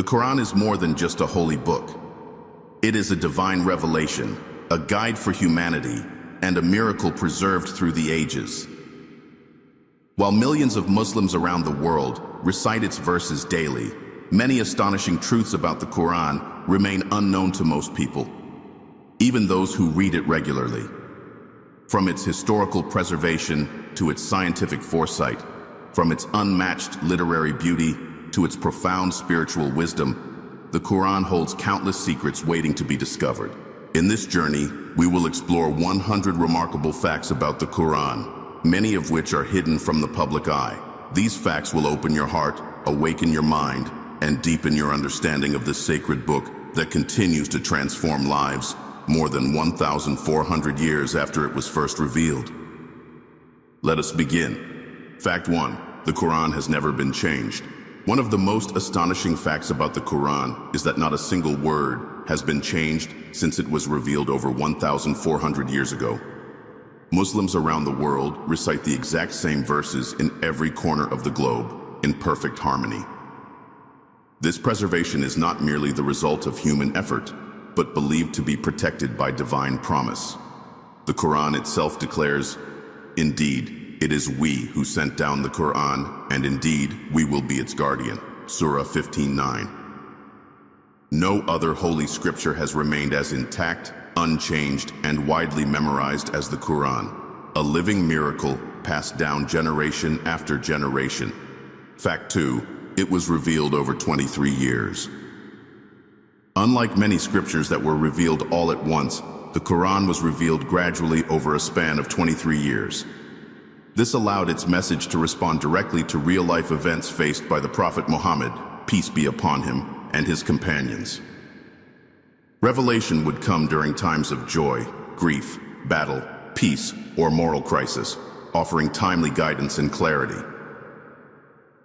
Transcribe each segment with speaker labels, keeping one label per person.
Speaker 1: The Quran is more than just a holy book. It is a divine revelation, a guide for humanity, and a miracle preserved through the ages. While millions of Muslims around the world recite its verses daily, many astonishing truths about the Quran remain unknown to most people, even those who read it regularly. From its historical preservation to its scientific foresight, from its unmatched literary beauty to its profound spiritual wisdom, the Quran holds countless secrets waiting to be discovered. In this journey, we will explore 100 remarkable facts about the Quran, many of which are hidden from the public eye. These facts will open your heart, awaken your mind, and deepen your understanding of this sacred book that continues to transform lives more than 1,400 years after it was first revealed. Let us begin. Fact 1. The Quran has never been changed. One of the most astonishing facts about the Quran is that not a single word has been changed since it was revealed over 1,400 years ago. Muslims around the world recite the exact same verses in every corner of the globe in perfect harmony. This preservation is not merely the result of human effort, but believed to be protected by divine promise. The Quran itself declares, "Indeed, it is we who sent down the Qur'an, and indeed, we will be its guardian." Surah 15:9. No other holy scripture has remained as intact, unchanged, and widely memorized as the Qur'an, a living miracle passed down generation after generation. Fact 2. It was revealed over 23 years. Unlike many scriptures that were revealed all at once, the Qur'an was revealed gradually over a span of 23 years. This allowed its message to respond directly to real-life events faced by the Prophet Muhammad, peace be upon him, and his companions. Revelation would come during times of joy, grief, battle, peace, or moral crisis, offering timely guidance and clarity.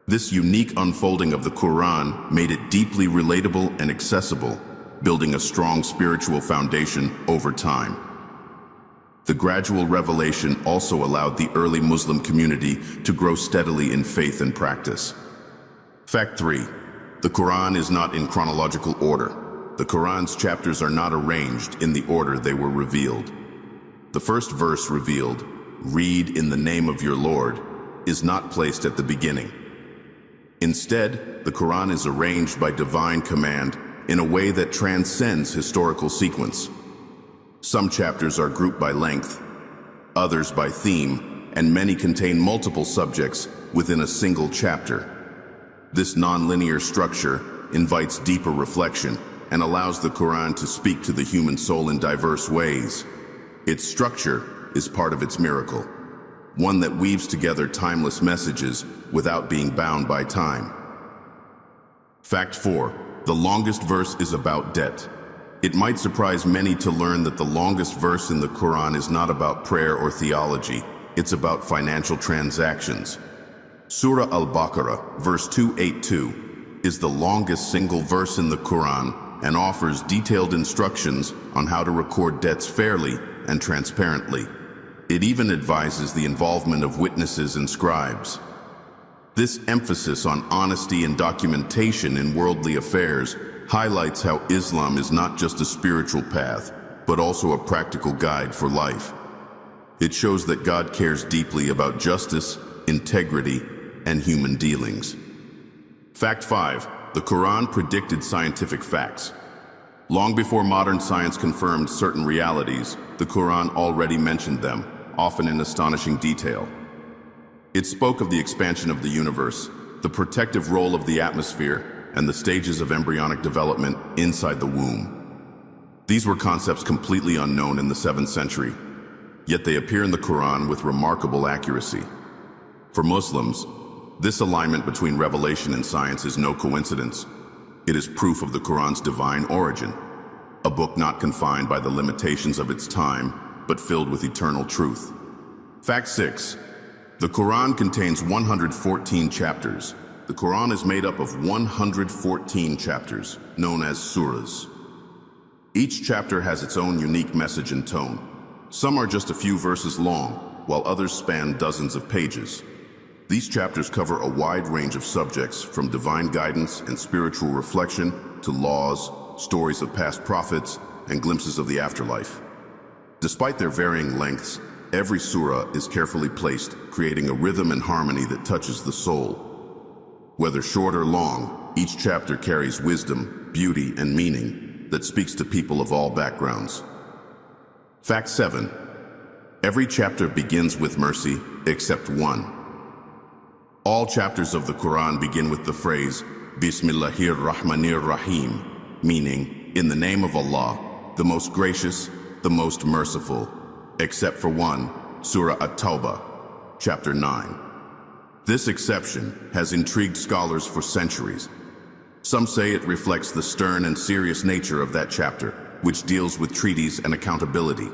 Speaker 1: This unique unfolding of the Quran made it deeply relatable and accessible, building a strong spiritual foundation over time. The gradual revelation also allowed the early Muslim community to grow steadily in faith and practice. Fact 3. The Quran is not in chronological order. The Quran's chapters are not arranged in the order they were revealed. The first verse revealed, "Read in the name of your Lord," is not placed at the beginning. Instead, the Quran is arranged by divine command in a way that transcends historical sequence. Some chapters are grouped by length, others by theme, and many contain multiple subjects within a single chapter. This nonlinear structure invites deeper reflection and allows the Quran to speak to the human soul in diverse ways. Its structure is part of its miracle, one that weaves together timeless messages without being bound by time. Fact 4. The longest verse is about debt. It might surprise many to learn that the longest verse in the Quran is not about prayer or theology, it's about financial transactions. Surah Al-Baqarah, verse 282, is the longest single verse in the Quran and offers detailed instructions on how to record debts fairly and transparently. It even advises the involvement of witnesses and scribes. This emphasis on honesty and documentation in worldly affairs highlights how Islam is not just a spiritual path, but also a practical guide for life. It shows that God cares deeply about justice, integrity, and human dealings. Fact 5. The Quran predicted scientific facts. Long before modern science confirmed certain realities, the Quran already mentioned them, often in astonishing detail. It spoke of the expansion of the universe, the protective role of the atmosphere, and the stages of embryonic development inside the womb. These were concepts completely unknown in the 7th century, yet they appear in the Quran with remarkable accuracy. For Muslims, this alignment between revelation and science is no coincidence. It is proof of the Quran's divine origin, a book not confined by the limitations of its time, but filled with eternal truth. Fact 6. The Quran contains 114 chapters. The Quran is made up of 114 chapters, known as surahs. Each chapter has its own unique message and tone. Some are just a few verses long, while others span dozens of pages. These chapters cover a wide range of subjects, from divine guidance and spiritual reflection to laws, stories of past prophets, and glimpses of the afterlife. Despite their varying lengths, every surah is carefully placed, creating a rhythm and harmony that touches the soul. Whether short or long, each chapter carries wisdom, beauty, and meaning that speaks to people of all backgrounds. Fact 7. Every chapter begins with mercy, except one. All chapters of the Quran begin with the phrase, Bismillahir Rahmanir Rahim, meaning, in the name of Allah, the most gracious, the most merciful, except for one, Surah At-Tawbah, chapter 9. This exception has intrigued scholars for centuries. Some say it reflects the stern and serious nature of that chapter, which deals with treaties and accountability.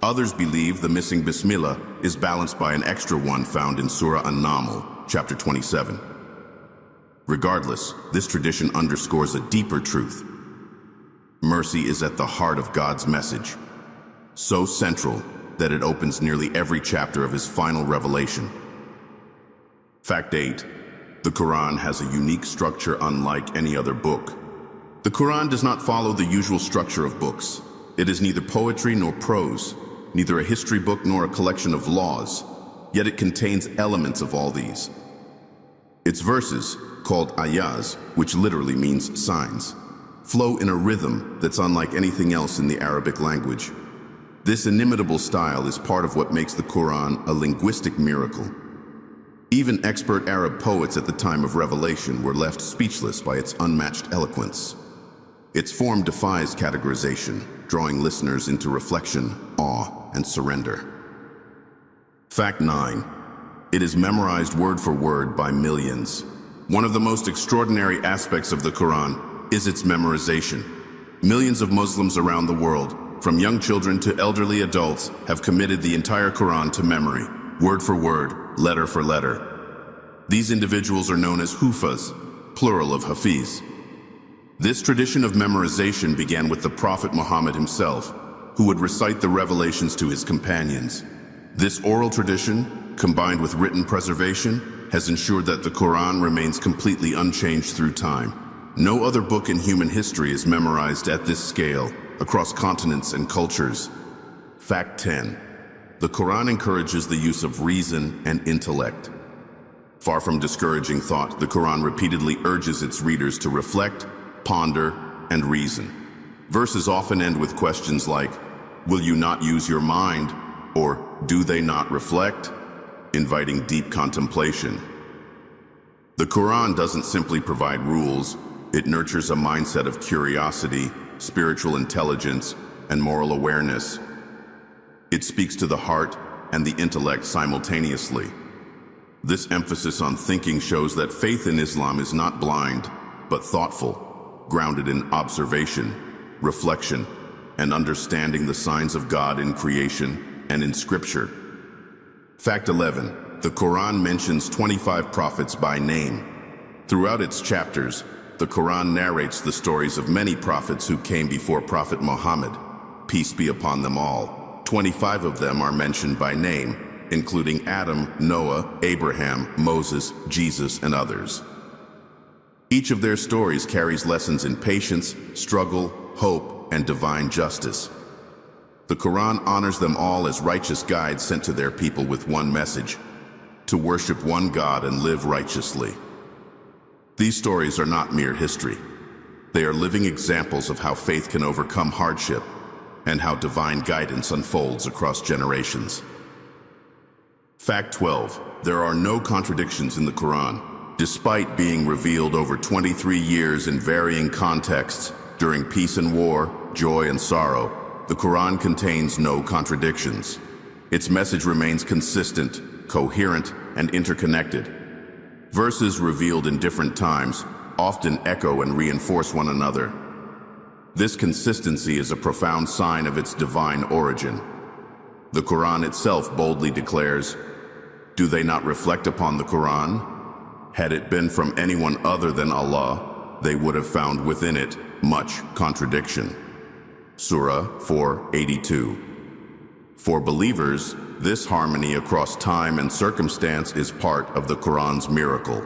Speaker 1: Others believe the missing Bismillah is balanced by an extra one found in Surah An-Naml, chapter 27. Regardless, this tradition underscores a deeper truth. Mercy is at the heart of God's message, so central that it opens nearly every chapter of his final revelation. Fact 8. The Quran has a unique structure unlike any other book. The Quran does not follow the usual structure of books. It is neither poetry nor prose, neither a history book nor a collection of laws, yet it contains elements of all these. Its verses, called ayahs, which literally means signs, flow in a rhythm that's unlike anything else in the Arabic language. This inimitable style is part of what makes the Quran a linguistic miracle. Even expert Arab poets at the time of revelation were left speechless by its unmatched eloquence. Its form defies categorization, drawing listeners into reflection, awe, and surrender. Fact 9. It is memorized word for word by millions. One of the most extraordinary aspects of the Quran is its memorization. Millions of Muslims around the world, from young children to elderly adults, have committed the entire Quran to memory, word for word, letter for letter. These individuals are known as Hufaz, plural of Hafiz. This tradition of memorization began with the Prophet Muhammad himself, who would recite the revelations to his companions. This oral tradition, combined with written preservation, has ensured that the Quran remains completely unchanged through time. No other book in human history is memorized at this scale, across continents and cultures. Fact 10. The Quran encourages the use of reason and intellect. Far from discouraging thought, the Quran repeatedly urges its readers to reflect, ponder, and reason. Verses often end with questions like, "Will you not use your mind?" or "Do they not reflect?" inviting deep contemplation. The Quran doesn't simply provide rules, it nurtures a mindset of curiosity, spiritual intelligence, and moral awareness. It speaks to the heart and the intellect simultaneously. This emphasis on thinking shows that faith in Islam is not blind, but thoughtful, grounded in observation, reflection, and understanding the signs of God in creation and in Scripture. Fact 11. The Quran mentions 25 prophets by name. Throughout its chapters, the Quran narrates the stories of many prophets who came before Prophet Muhammad, peace be upon them all. 25 of them are mentioned by name, including Adam, Noah, Abraham, Moses, Jesus, and others. Each of their stories carries lessons in patience, struggle, hope, and divine justice. The Quran honors them all as righteous guides sent to their people with one message: to worship one God and live righteously. These stories are not mere history. They are living examples of how faith can overcome hardship and how divine guidance unfolds across generations. Fact 12. There are no contradictions in the Quran. Despite being revealed over 23 years in varying contexts, during peace and war, joy and sorrow, the Quran contains no contradictions. Its message remains consistent, coherent, and interconnected. Verses revealed in different times often echo and reinforce one another. This consistency is a profound sign of its divine origin. The Quran itself boldly declares, "Do they not reflect upon the Quran? Had it been from anyone other than Allah, they would have found within it much contradiction." Surah 4:82. For believers, this harmony across time and circumstance is part of the Quran's miracle.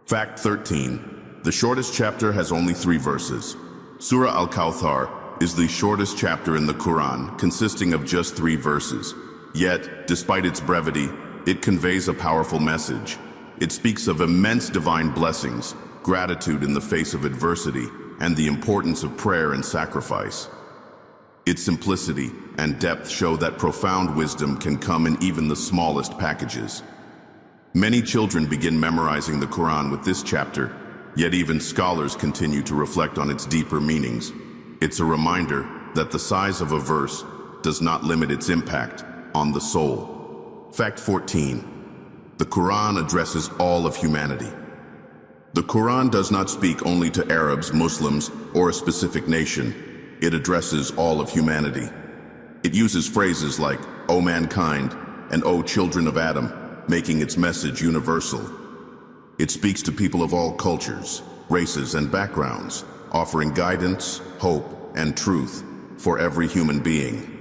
Speaker 1: Fact 13. The shortest chapter has only 3 verses. Surah Al-Kawthar is the shortest chapter in the Quran, consisting of just 3 verses. Yet, despite its brevity, it conveys a powerful message. It speaks of immense divine blessings, gratitude in the face of adversity, and the importance of prayer and sacrifice. Its simplicity and depth show that profound wisdom can come in even the smallest packages. Many children begin memorizing the Quran with this chapter, yet even scholars continue to reflect on its deeper meanings. It's a reminder that the size of a verse does not limit its impact on the soul. Fact 14. The Quran addresses all of humanity. The Quran does not speak only to Arabs, Muslims, or a specific nation. It addresses all of humanity. It uses phrases like, "O mankind," and "O children of Adam," making its message universal. It speaks to people of all cultures, races, and backgrounds, offering guidance, hope, and truth for every human being.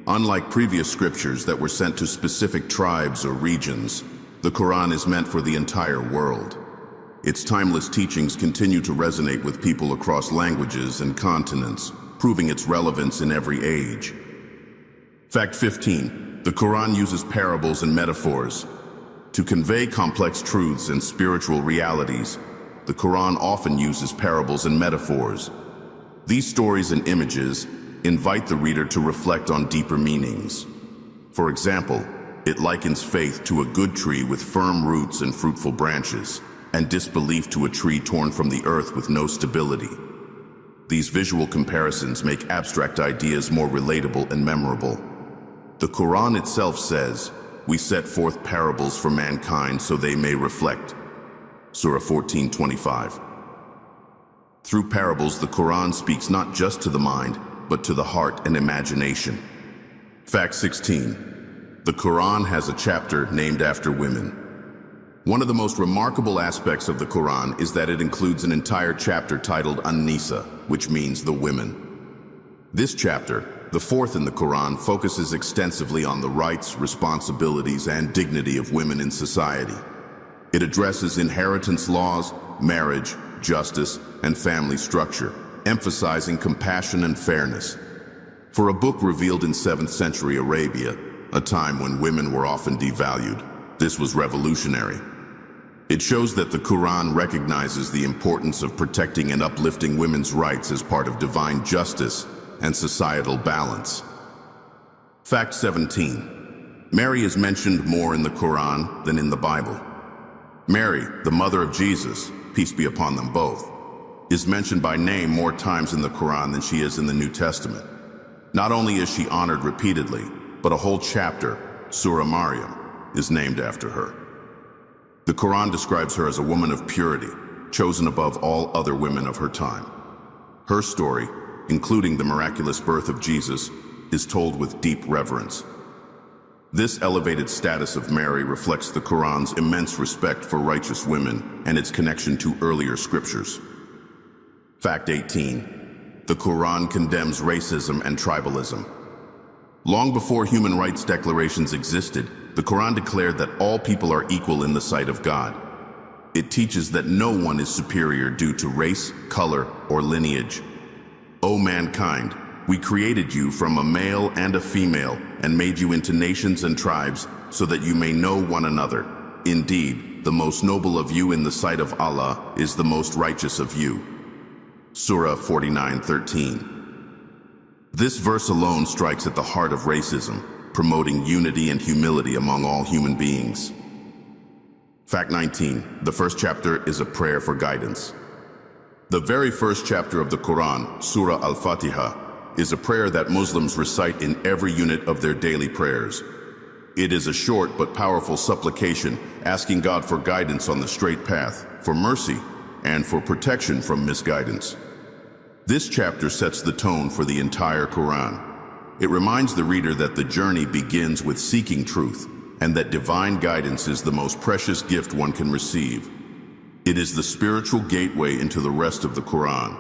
Speaker 1: Unlike previous scriptures that were sent to specific tribes or regions, the Quran is meant for the entire world. Its timeless teachings continue to resonate with people across languages and continents, proving its relevance in every age. Fact 15. The Quran uses parables and metaphors to convey complex truths and spiritual realities. The Quran often uses parables and metaphors. These stories and images invite the reader to reflect on deeper meanings. For example, it likens faith to a good tree with firm roots and fruitful branches, and disbelief to a tree torn from the earth with no stability. These visual comparisons make abstract ideas more relatable and memorable. The Quran itself says, "We set forth parables for mankind so they may reflect." Surah 14:25. Through parables, the Quran speaks not just to the mind, but to the heart and imagination. Fact 16. The Quran has a chapter named after women. One of the most remarkable aspects of the Quran is that it includes an entire chapter titled An-Nisa, which means the women. This chapter, the 4th in the Quran, focuses extensively on the rights, responsibilities, and dignity of women in society. It addresses inheritance laws, marriage, justice, and family structure, emphasizing compassion and fairness. For a book revealed in 7th century Arabia, a time when women were often devalued, this was revolutionary. It shows that the Quran recognizes the importance of protecting and uplifting women's rights as part of divine justice and societal balance. Fact 17. Mary is mentioned more in the Quran than in the Bible. Mary, the mother of Jesus, peace be upon them both, is mentioned by name more times in the Quran than she is in the New Testament. Not only is she honored repeatedly, but a whole chapter, Surah Maryam, is named after her. The Quran describes her as a woman of purity, chosen above all other women of her time. Her story, including the miraculous birth of Jesus, is told with deep reverence. This elevated status of Mary reflects the Quran's immense respect for righteous women and its connection to earlier scriptures. Fact 18. The Quran condemns racism and tribalism. Long before human rights declarations existed, the Quran declared that all people are equal in the sight of God. It teaches that no one is superior due to race, color, or lineage. O mankind, we created you from a male and a female and made you into nations and tribes so that you may know one another. Indeed, the most noble of you in the sight of Allah is the most righteous of you. Surah 49:13. This verse alone strikes at the heart of racism, promoting unity and humility among all human beings. Fact 19. The first chapter is a prayer for guidance. The very first chapter of the Quran, Surah Al-Fatiha, is a prayer that Muslims recite in every unit of their daily prayers. It is a short but powerful supplication asking God for guidance on the straight path, for mercy, and for protection from misguidance. This chapter sets the tone for the entire Quran. It reminds the reader that the journey begins with seeking truth, and that divine guidance is the most precious gift one can receive. It is the spiritual gateway into the rest of the Quran.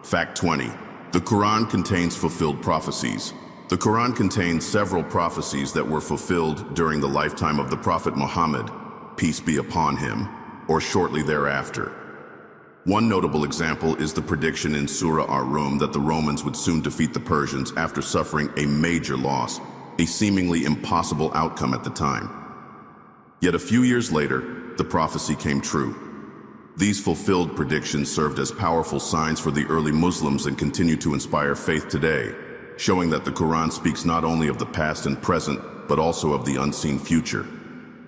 Speaker 1: Fact 20. The Quran contains fulfilled prophecies. The Quran contains several prophecies that were fulfilled during the lifetime of the Prophet Muhammad, peace be upon him, or shortly thereafter. One notable example is the prediction in Surah Ar-Rum that the Romans would soon defeat the Persians after suffering a major loss, a seemingly impossible outcome at the time. Yet a few years later, the prophecy came true. These fulfilled predictions served as powerful signs for the early Muslims and continue to inspire faith today, showing that the Quran speaks not only of the past and present, but also of the unseen future.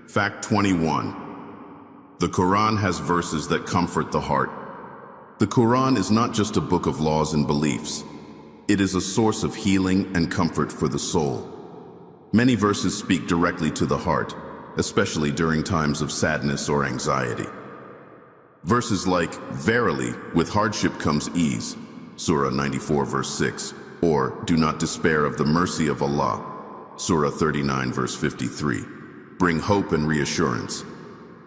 Speaker 1: Fact 21. The Quran has verses that comfort the heart. The Quran is not just a book of laws and beliefs. It is a source of healing and comfort for the soul. Many verses speak directly to the heart, especially during times of sadness or anxiety. Verses like, "Verily, with hardship comes ease," Surah 94 verse 6, or "Do not despair of the mercy of Allah," Surah 39 verse 53, bring hope and reassurance.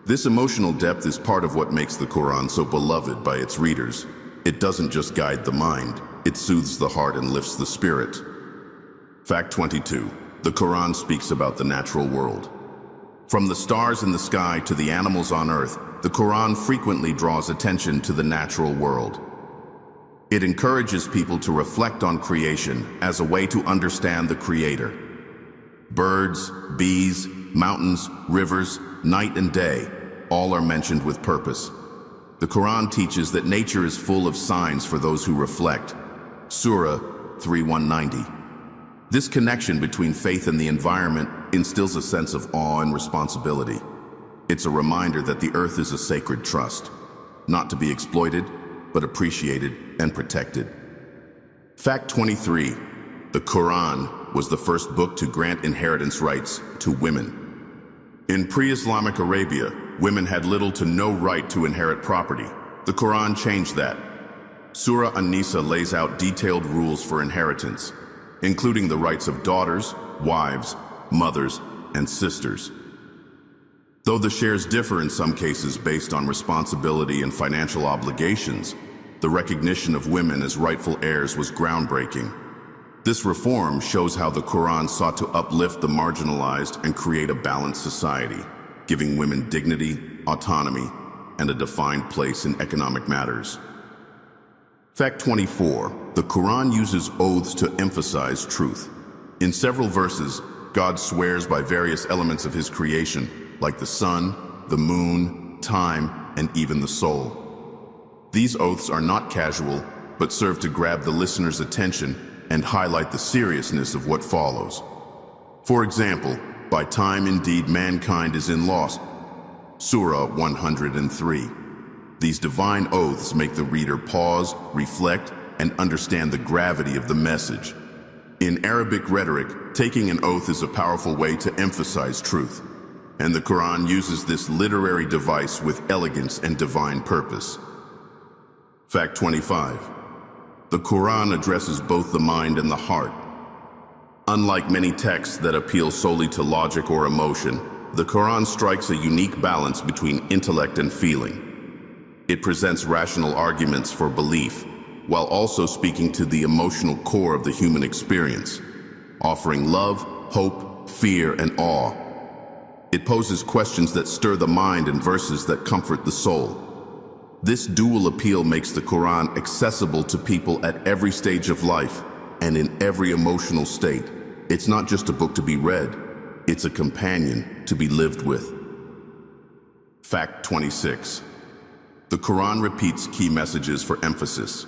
Speaker 1: This emotional depth is part of what makes the Quran so beloved by its readers. It doesn't just guide the mind, it soothes the heart and lifts the spirit. Fact 22. The Quran speaks about the natural world. From the stars in the sky to the animals on earth, the Quran frequently draws attention to the natural world. It encourages people to reflect on creation as a way to understand the Creator. Birds, bees, mountains, rivers, night and day, all are mentioned with purpose. The Quran teaches that nature is full of signs for those who reflect. Surah 3:190. This connection between faith and the environment instills a sense of awe and responsibility. It's a reminder that the earth is a sacred trust, not to be exploited, but appreciated and protected. Fact 23. The Quran was the first book to grant inheritance rights to women. In pre-Islamic Arabia, women had little to no right to inherit property. The Quran changed that. Surah An-Nisa lays out detailed rules for inheritance, including the rights of daughters, wives, mothers, and sisters. Though the shares differ in some cases based on responsibility and financial obligations, the recognition of women as rightful heirs was groundbreaking. This reform shows how the Quran sought to uplift the marginalized and create a balanced society, giving women dignity, autonomy, and a defined place in economic matters. Fact 24. The Quran uses oaths to emphasize truth. In several verses, God swears by various elements of his creation, like the sun, the moon, time, and even the soul. These oaths are not casual, but serve to grab the listener's attention and highlight the seriousness of what follows. For example, by time indeed mankind is in loss, Surah 103. These divine oaths make the reader pause, reflect, and understand the gravity of the message. In Arabic rhetoric, taking an oath is a powerful way to emphasize truth, and the Quran uses this literary device with elegance and divine purpose. Fact 25. The Quran addresses both the mind and the heart. Unlike many texts that appeal solely to logic or emotion, the Quran strikes a unique balance between intellect and feeling. It presents rational arguments for belief, while also speaking to the emotional core of the human experience, offering love, hope, fear, and awe. It poses questions that stir the mind and verses that comfort the soul. This dual appeal makes the Quran accessible to people at every stage of life and in every emotional state. It's not just a book to be read, it's a companion to be lived with. Fact 26. The Quran repeats key messages for emphasis.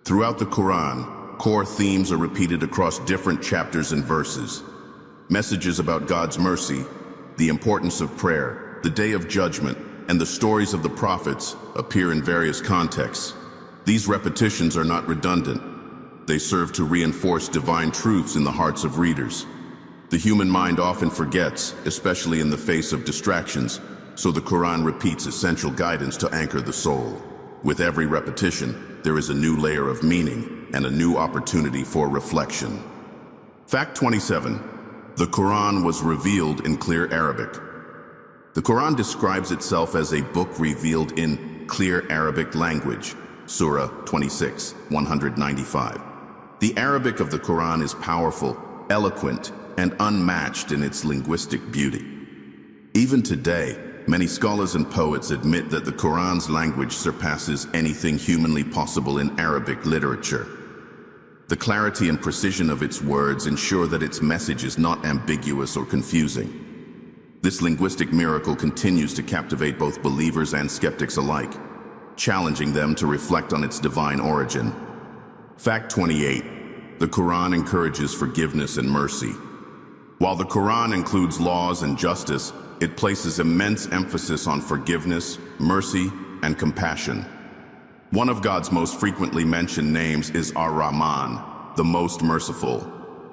Speaker 1: Throughout the Quran, core themes are repeated across different chapters and verses. Messages about God's mercy, the importance of prayer, the Day of Judgment, and the stories of the prophets appear in various contexts. These repetitions are not redundant. They serve to reinforce divine truths in the hearts of readers. The human mind often forgets, especially in the face of distractions, so the Quran repeats essential guidance to anchor the soul. With every repetition, there is a new layer of meaning and a new opportunity for reflection. Fact 27. The Quran was revealed in clear Arabic. The Quran describes itself as a book revealed in clear Arabic language, Surah 26, 195. The Arabic of the Quran is powerful, eloquent, and unmatched in its linguistic beauty. Even today, many scholars and poets admit that the Quran's language surpasses anything humanly possible in Arabic literature. The clarity and precision of its words ensure that its message is not ambiguous or confusing. This linguistic miracle continues to captivate both believers and skeptics alike, challenging them to reflect on its divine origin. Fact 28. The Quran encourages forgiveness and mercy. While the Quran includes laws and justice, it places immense emphasis on forgiveness, mercy, and compassion. One of God's most frequently mentioned names is Ar-Rahman, the most merciful.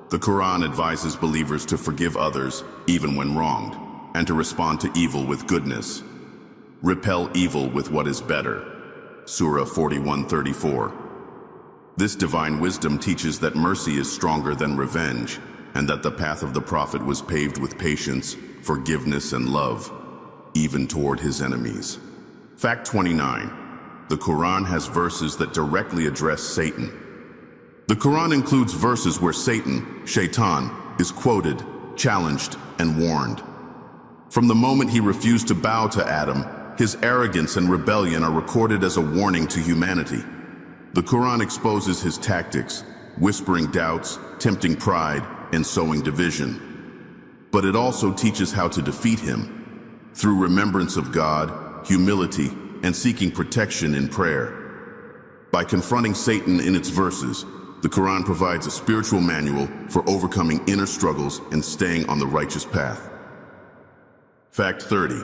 Speaker 1: The Quran advises believers to forgive others, even when wronged, and to respond to evil with goodness. Repel evil with what is better. Surah 41:34. This divine wisdom teaches that mercy is stronger than revenge, and that the path of the Prophet was paved with patience, forgiveness, and love, even toward his enemies. Fact 29. The Quran has verses that directly address Satan. The Quran includes verses where Satan, Shaitan, is quoted, challenged, and warned. From the moment he refused to bow to Adam, his arrogance and rebellion are recorded as a warning to humanity. The Quran exposes his tactics, whispering doubts, tempting pride, and sowing division. But it also teaches how to defeat him, through remembrance of God, humility, and seeking protection in prayer. By confronting Satan in its verses, the Quran provides a spiritual manual for overcoming inner struggles and staying on the righteous path. Fact 30.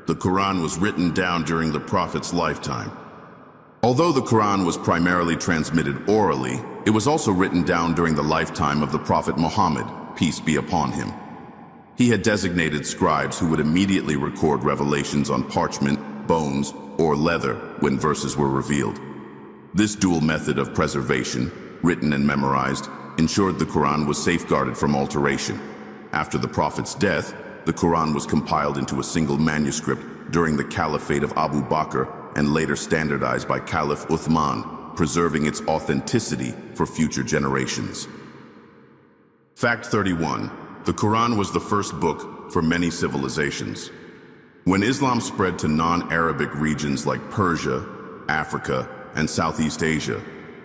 Speaker 1: The Quran was written down during the Prophet's lifetime. Although the Quran was primarily transmitted orally, it was also written down during the lifetime of the Prophet Muhammad, peace be upon him. He had designated scribes who would immediately record revelations on parchment, bones, or leather when verses were revealed. This dual method of preservation, written and memorized, ensured the Quran was safeguarded from alteration. After the Prophet's death, the Quran was compiled into a single manuscript during the Caliphate of Abu Bakr and later standardized by Caliph Uthman, preserving its authenticity for future generations. Fact 31. The Quran was the first book for many civilizations. When Islam spread to non-Arabic regions like Persia, Africa, and Southeast Asia,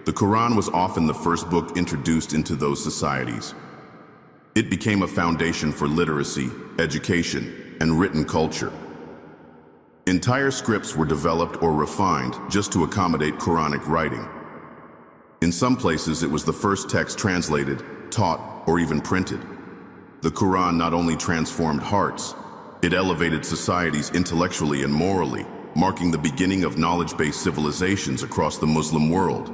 Speaker 1: the Quran was often the first book introduced into those societies. It became a foundation for literacy, education, and written culture. Entire scripts were developed or refined just to accommodate Quranic writing. In some places, it was the first text translated, taught, or even printed. The Quran not only transformed hearts, it elevated societies intellectually and morally, marking the beginning of knowledge-based civilizations across the Muslim world.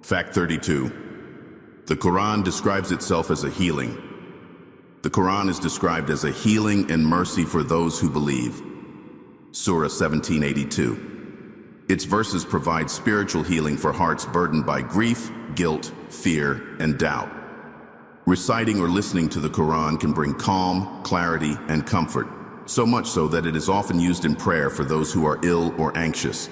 Speaker 1: Fact 32. The Quran describes itself as a healing. The Quran is described as a healing and mercy for those who believe. Surah 1782. Its verses provide spiritual healing for hearts burdened by grief, guilt, fear, and doubt. Reciting or listening to the Quran can bring calm, clarity, and comfort, so much so that it is often used in prayer for those who are ill or anxious.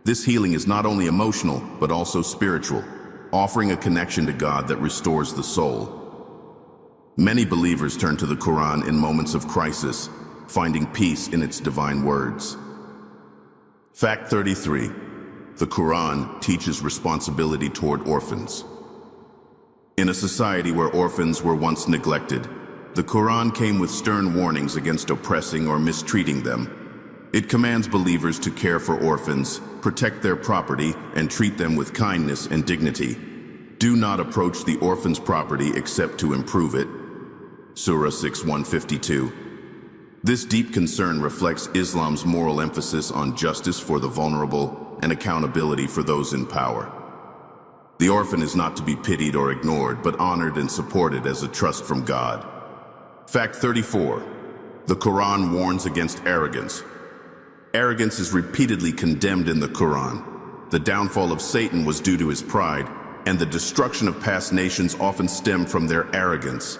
Speaker 1: This healing is not only emotional, but also spiritual, offering a connection to God that restores the soul. Many believers turn to the Quran in moments of crisis, finding peace in its divine words. Fact 33. The Quran teaches responsibility toward orphans. In a society where orphans were once neglected, the Quran came with stern warnings against oppressing or mistreating them. It commands believers to care for orphans, protect their property, and treat them with kindness and dignity. Do not approach the orphan's property except to improve it. Surah 6:152. This deep concern reflects Islam's moral emphasis on justice for the vulnerable and accountability for those in power. The orphan is not to be pitied or ignored, but honored and supported as a trust from God. Fact 34. The Quran warns against arrogance. Arrogance is repeatedly condemned in the Quran. The downfall of Satan was due to his pride, and the destruction of past nations often stemmed from their arrogance.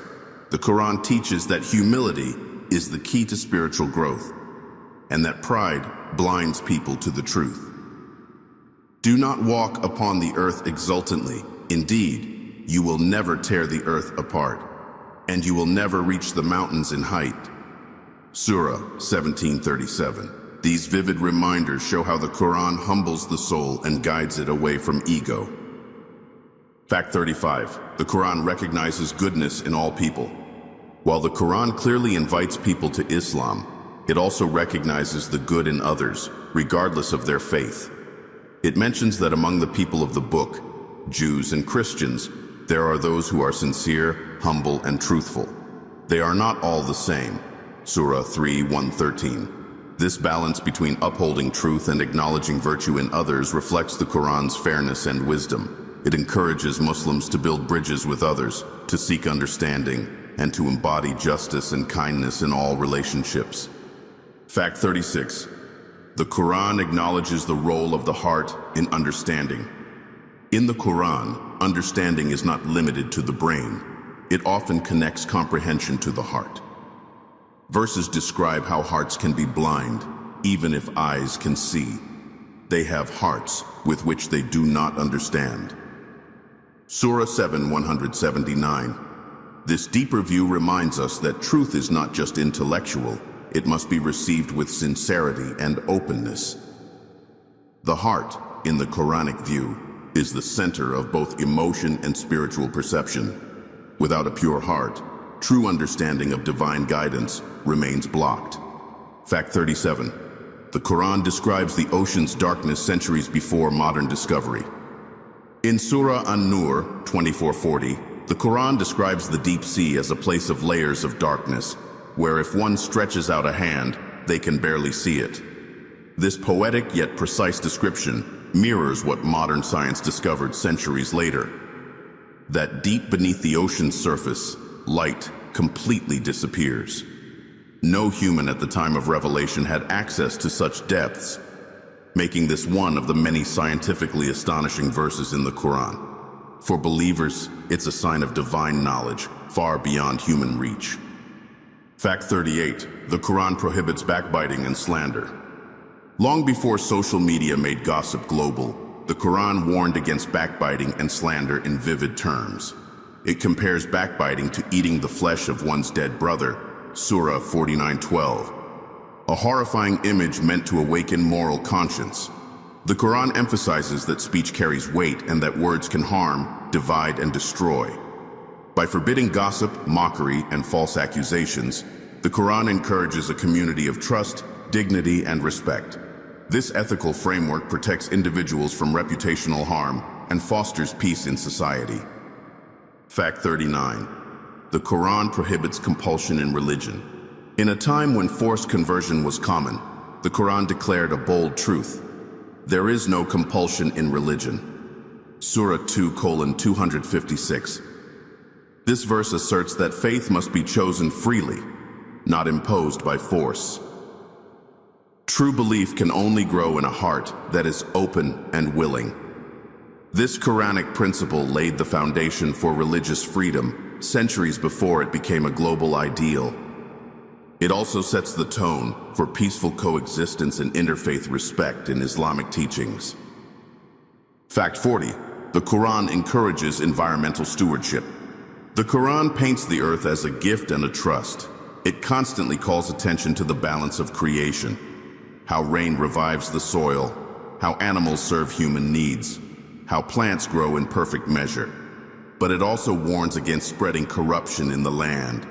Speaker 1: The Quran teaches that humility is the key to spiritual growth, and that pride blinds people to the truth. Do not walk upon the earth exultantly, Indeed, you will never tear the earth apart, and you will never reach the mountains in height. Surah 1737. These vivid reminders show how the Quran humbles the soul and guides it away from ego. Fact 35. The Quran recognizes goodness in all people. While the Quran clearly invites people to Islam, it also recognizes the good in others, regardless of their faith. It mentions that among the people of the book, Jews and Christians, there are those who are sincere, humble, and truthful. They are not all the same. Surah 3:113. This balance between upholding truth and acknowledging virtue in others reflects the Quran's fairness and wisdom. It encourages Muslims to build bridges with others, to seek understanding, and to embody justice and kindness in all relationships. Fact 36. The Quran acknowledges the role of the heart in understanding. In the Quran, understanding is not limited to the brain. It often connects comprehension to the heart. Verses describe how hearts can be blind, even if eyes can see. They have hearts with which they do not understand. Surah 7:179. This deeper view reminds us that truth is not just intellectual, it must be received with sincerity and openness. The heart, in the Quranic view, is the center of both emotion and spiritual perception. Without a pure heart, true understanding of divine guidance remains blocked. Fact 37. The Quran describes the ocean's darkness centuries before modern discovery. In Surah An-Nur 24:40, the Quran describes the deep sea as a place of layers of darkness, where if one stretches out a hand, they can barely see it. This poetic yet precise description mirrors what modern science discovered centuries later. That deep beneath the ocean's surface, light completely disappears. No human at the time of revelation had access to such depths, making this one of the many scientifically astonishing verses in the Quran. For believers, it's a sign of divine knowledge, far beyond human reach. Fact 38. The Quran prohibits backbiting and slander. Long before social media made gossip global, the Quran warned against backbiting and slander in vivid terms. It compares backbiting to eating the flesh of one's dead brother, Surah 49:12. A horrifying image meant to awaken moral conscience. The Quran emphasizes that speech carries weight and that words can harm, divide, and destroy. By forbidding gossip, mockery, and false accusations, the Quran encourages a community of trust, dignity, and respect. This ethical framework protects individuals from reputational harm and fosters peace in society. Fact 39. The Quran prohibits compulsion in religion. In a time when forced conversion was common, the Quran declared a bold truth. There is no compulsion in religion. Surah 2:256. This verse asserts that faith must be chosen freely, not imposed by force. True belief can only grow in a heart that is open and willing. This Quranic principle laid the foundation for religious freedom centuries before it became a global ideal. It also sets the tone for peaceful coexistence and interfaith respect in Islamic teachings. Fact 40. The Quran encourages environmental stewardship. The Quran paints the earth as a gift and a trust. It constantly calls attention to the balance of creation, how rain revives the soil, how animals serve human needs, how plants grow in perfect measure. But it also warns against spreading corruption in the land.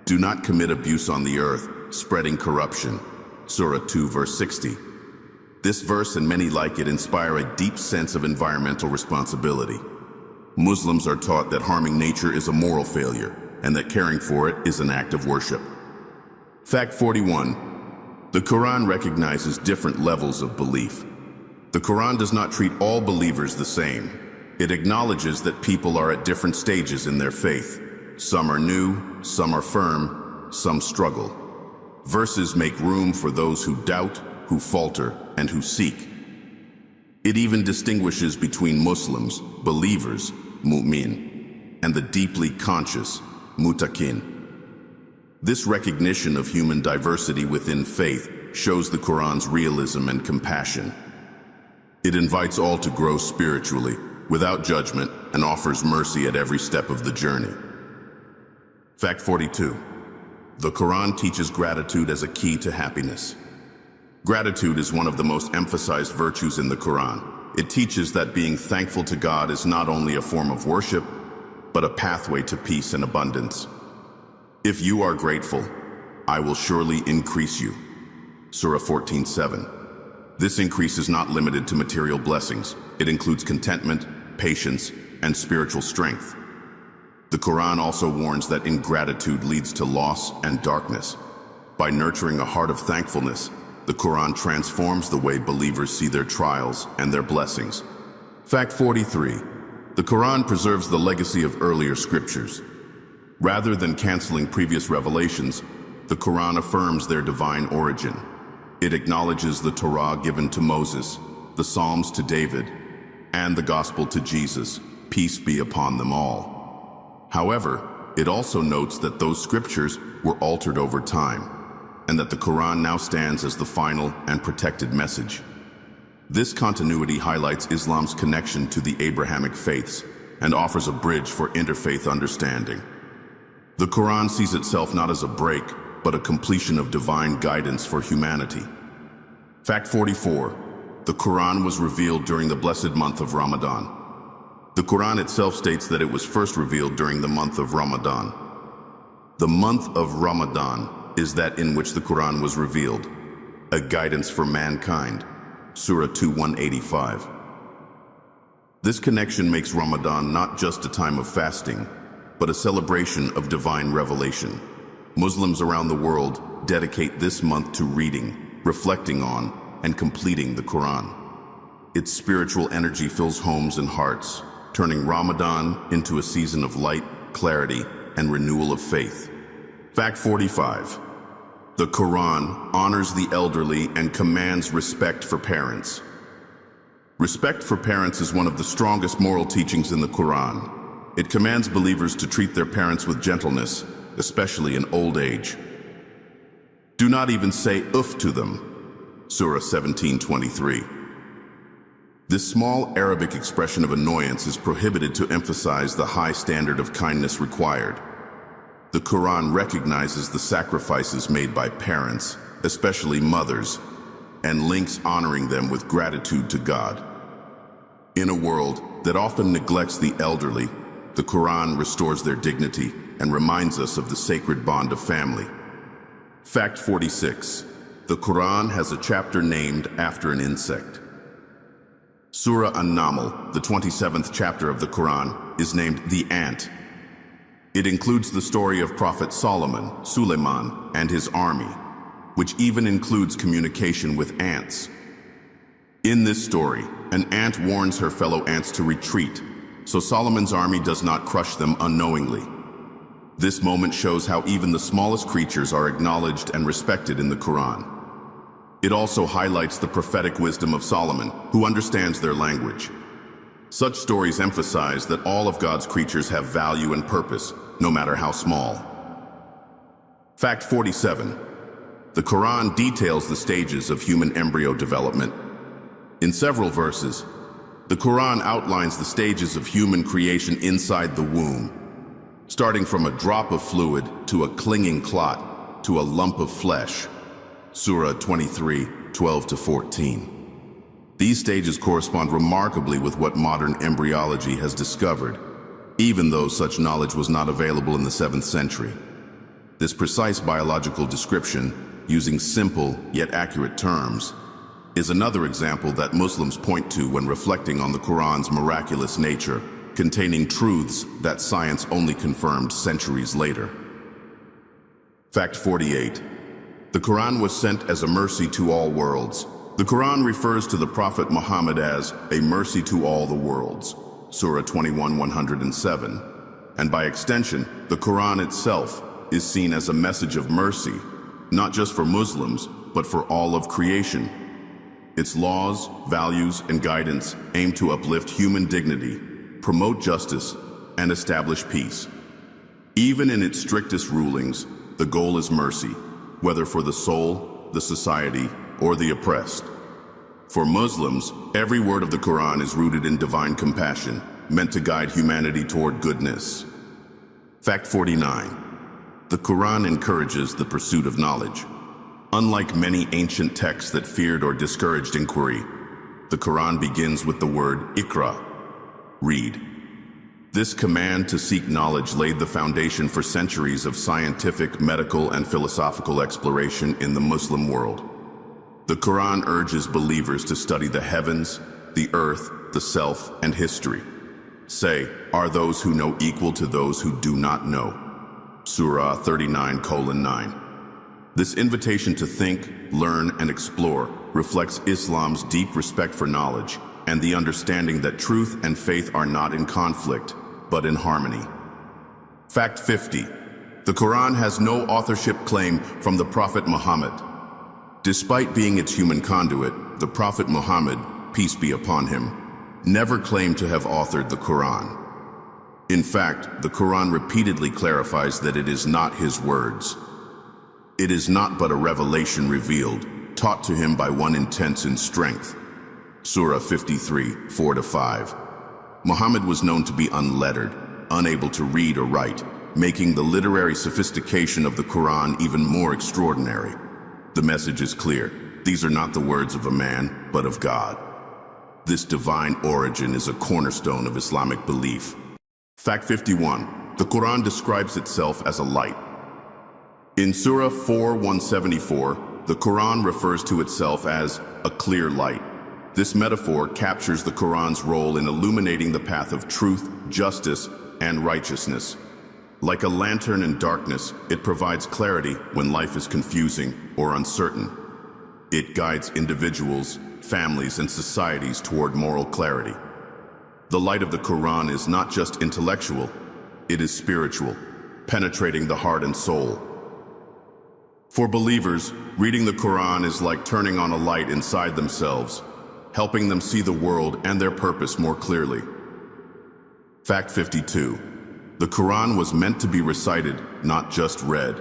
Speaker 1: Do not commit abuse on the earth, spreading corruption. Surah 2:60. This verse and many like it inspire a deep sense of environmental responsibility. Muslims are taught that harming nature is a moral failure and that caring for it is an act of worship. Fact 41. The Quran recognizes different levels of belief. The Quran does not treat all believers the same. It acknowledges that people are at different stages in their faith. Some are new, some are firm, some struggle. Verses make room for those who doubt, who falter, and who seek. It even distinguishes between Muslims, believers, mu'min, and the deeply conscious, mutakin. This recognition of human diversity within faith shows the Quran's realism and compassion. It invites all to grow spiritually, without judgment, and offers mercy at every step of the journey. Fact 42. The Quran teaches gratitude as a key to happiness. Gratitude is one of the most emphasized virtues in the Quran. It teaches that being thankful to God is not only a form of worship, but a pathway to peace and abundance. If you are grateful, I will surely increase you. Surah 14:7. This increase is not limited to material blessings. It includes contentment, patience, and spiritual strength. The Quran also warns that ingratitude leads to loss and darkness. By nurturing a heart of thankfulness, the Quran transforms the way believers see their trials and their blessings. Fact 43. The Quran preserves the legacy of earlier scriptures. Rather than canceling previous revelations, the Quran affirms their divine origin. It acknowledges the Torah given to Moses, the Psalms to David, and the Gospel to Jesus, peace be upon them all. However, it also notes that those scriptures were altered over time, and that the Quran now stands as the final and protected message. This continuity highlights Islam's connection to the Abrahamic faiths and offers a bridge for interfaith understanding. The Quran sees itself not as a break, but a completion of divine guidance for humanity. Fact 44. The Quran was revealed during the blessed month of Ramadan. The Quran itself states that it was first revealed during the month of Ramadan. The month of Ramadan is that in which the Quran was revealed, a guidance for mankind. Surah 2:185. This connection makes Ramadan not just a time of fasting, but a celebration of divine revelation. Muslims around the world dedicate this month to reading, reflecting on, and completing the Quran. Its spiritual energy fills homes and hearts, turning Ramadan into a season of light, clarity, and renewal of faith. Fact 45. The Quran honors the elderly and commands respect for parents. Respect for parents is one of the strongest moral teachings in the Quran. It commands believers to treat their parents with gentleness, especially in old age. Do not even say "uf" to them. Surah 17:23. This small Arabic expression of annoyance is prohibited to emphasize the high standard of kindness required. The Quran recognizes the sacrifices made by parents, especially mothers, and links honoring them with gratitude to God. In a world that often neglects the elderly, the Quran restores their dignity and reminds us of the sacred bond of family. Fact 46. The Quran has a chapter named after an insect. Surah An-Naml, the 27th chapter of the Quran, is named the ant. It includes the story of Prophet Suleiman, and his army, which even includes communication with ants. In this story, an ant warns her fellow ants to retreat, so Solomon's army does not crush them unknowingly. This moment shows how even the smallest creatures are acknowledged and respected in the Quran. It also highlights the prophetic wisdom of Solomon, who understands their language. Such stories emphasize that all of God's creatures have value and purpose, no matter how small. Fact 47. The Quran details the stages of human embryo development. In several verses, the Quran outlines the stages of human creation inside the womb, starting from a drop of fluid to a clinging clot to a lump of flesh. Surah 23:12-14. These stages correspond remarkably with what modern embryology has discovered, even though such knowledge was not available in the 7th century. This precise biological description, using simple yet accurate terms, is another example that Muslims point to when reflecting on the Quran's miraculous nature, containing truths that science only confirmed centuries later. Fact 48. The Quran was sent as a mercy to all worlds. The Quran refers to the Prophet Muhammad as a mercy to all the worlds, Surah 21:107, and by extension, the Quran itself is seen as a message of mercy, not just for Muslims, but for all of creation. Its laws, values, and guidance aim to uplift human dignity, promote justice, and establish peace. Even in its strictest rulings, the goal is mercy, whether for the soul, the society, or the oppressed. For Muslims, every word of the Quran is rooted in divine compassion, meant to guide humanity toward goodness. Fact 49. The Quran encourages the pursuit of knowledge. Unlike many ancient texts that feared or discouraged inquiry, the Quran begins with the word Iqra, read. This command to seek knowledge laid the foundation for centuries of scientific, medical, and philosophical exploration in the Muslim world. The Quran urges believers to study the heavens, the earth, the self, and history. Say, are those who know equal to those who do not know? Surah 39:9. This invitation to think, learn, and explore reflects Islam's deep respect for knowledge and the understanding that truth and faith are not in conflict, but in harmony. Fact 50. The Quran has no authorship claim from the Prophet Muhammad. Despite being its human conduit, the Prophet Muhammad, peace be upon him, never claimed to have authored the Quran. In fact, the Quran repeatedly clarifies that it is not his words. It is not but a revelation revealed, taught to him by one intense in strength. Surah 53:4-5. Muhammad was known to be unlettered, unable to read or write, making the literary sophistication of the Quran even more extraordinary. The message is clear. These are not the words of a man, but of God. This divine origin is a cornerstone of Islamic belief. Fact 51. The Quran describes itself as a light. In Surah 4:174, the Quran refers to itself as a clear light. This metaphor captures the Quran's role in illuminating the path of truth, justice, and righteousness. Like a lantern in darkness, it provides clarity when life is confusing or uncertain. It guides individuals, families, and societies toward moral clarity. The light of the Quran is not just intellectual, it is spiritual, penetrating the heart and soul. For believers, reading the Quran is like turning on a light inside themselves, helping them see the world and their purpose more clearly. Fact 52. The Quran was meant to be recited, not just read.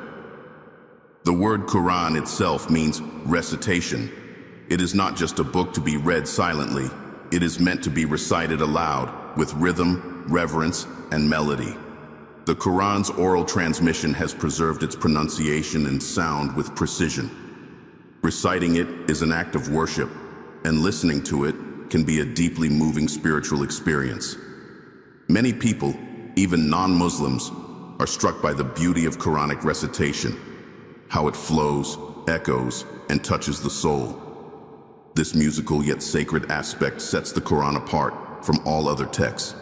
Speaker 1: The word Quran itself means recitation. It is not just a book to be read silently. It is meant to be recited aloud, with rhythm, reverence, and melody. The Quran's oral transmission has preserved its pronunciation and sound with precision. Reciting it is an act of worship, and listening to it can be a deeply moving spiritual experience. Many people, even non-Muslims, are struck by the beauty of Quranic recitation, how it flows, echoes, and touches the soul. This musical yet sacred aspect sets the Quran apart from all other texts.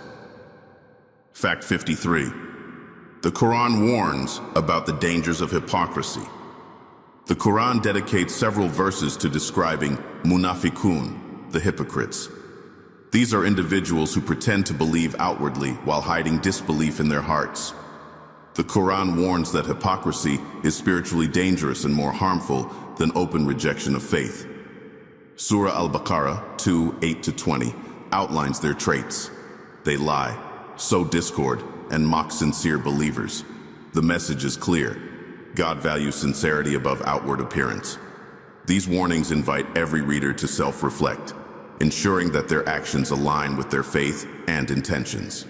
Speaker 1: Fact 53. The Quran warns about the dangers of hypocrisy. The Quran dedicates several verses to describing munafiqun, the hypocrites. These are individuals who pretend to believe outwardly while hiding disbelief in their hearts. The Quran warns that hypocrisy is spiritually dangerous and more harmful than open rejection of faith. Surah Al-Baqarah 2:8-20 outlines their traits. They lie, sow discord, and mock sincere believers. The message is clear. God values sincerity above outward appearance. These warnings invite every reader to self-reflect, ensuring that their actions align with their faith and intentions.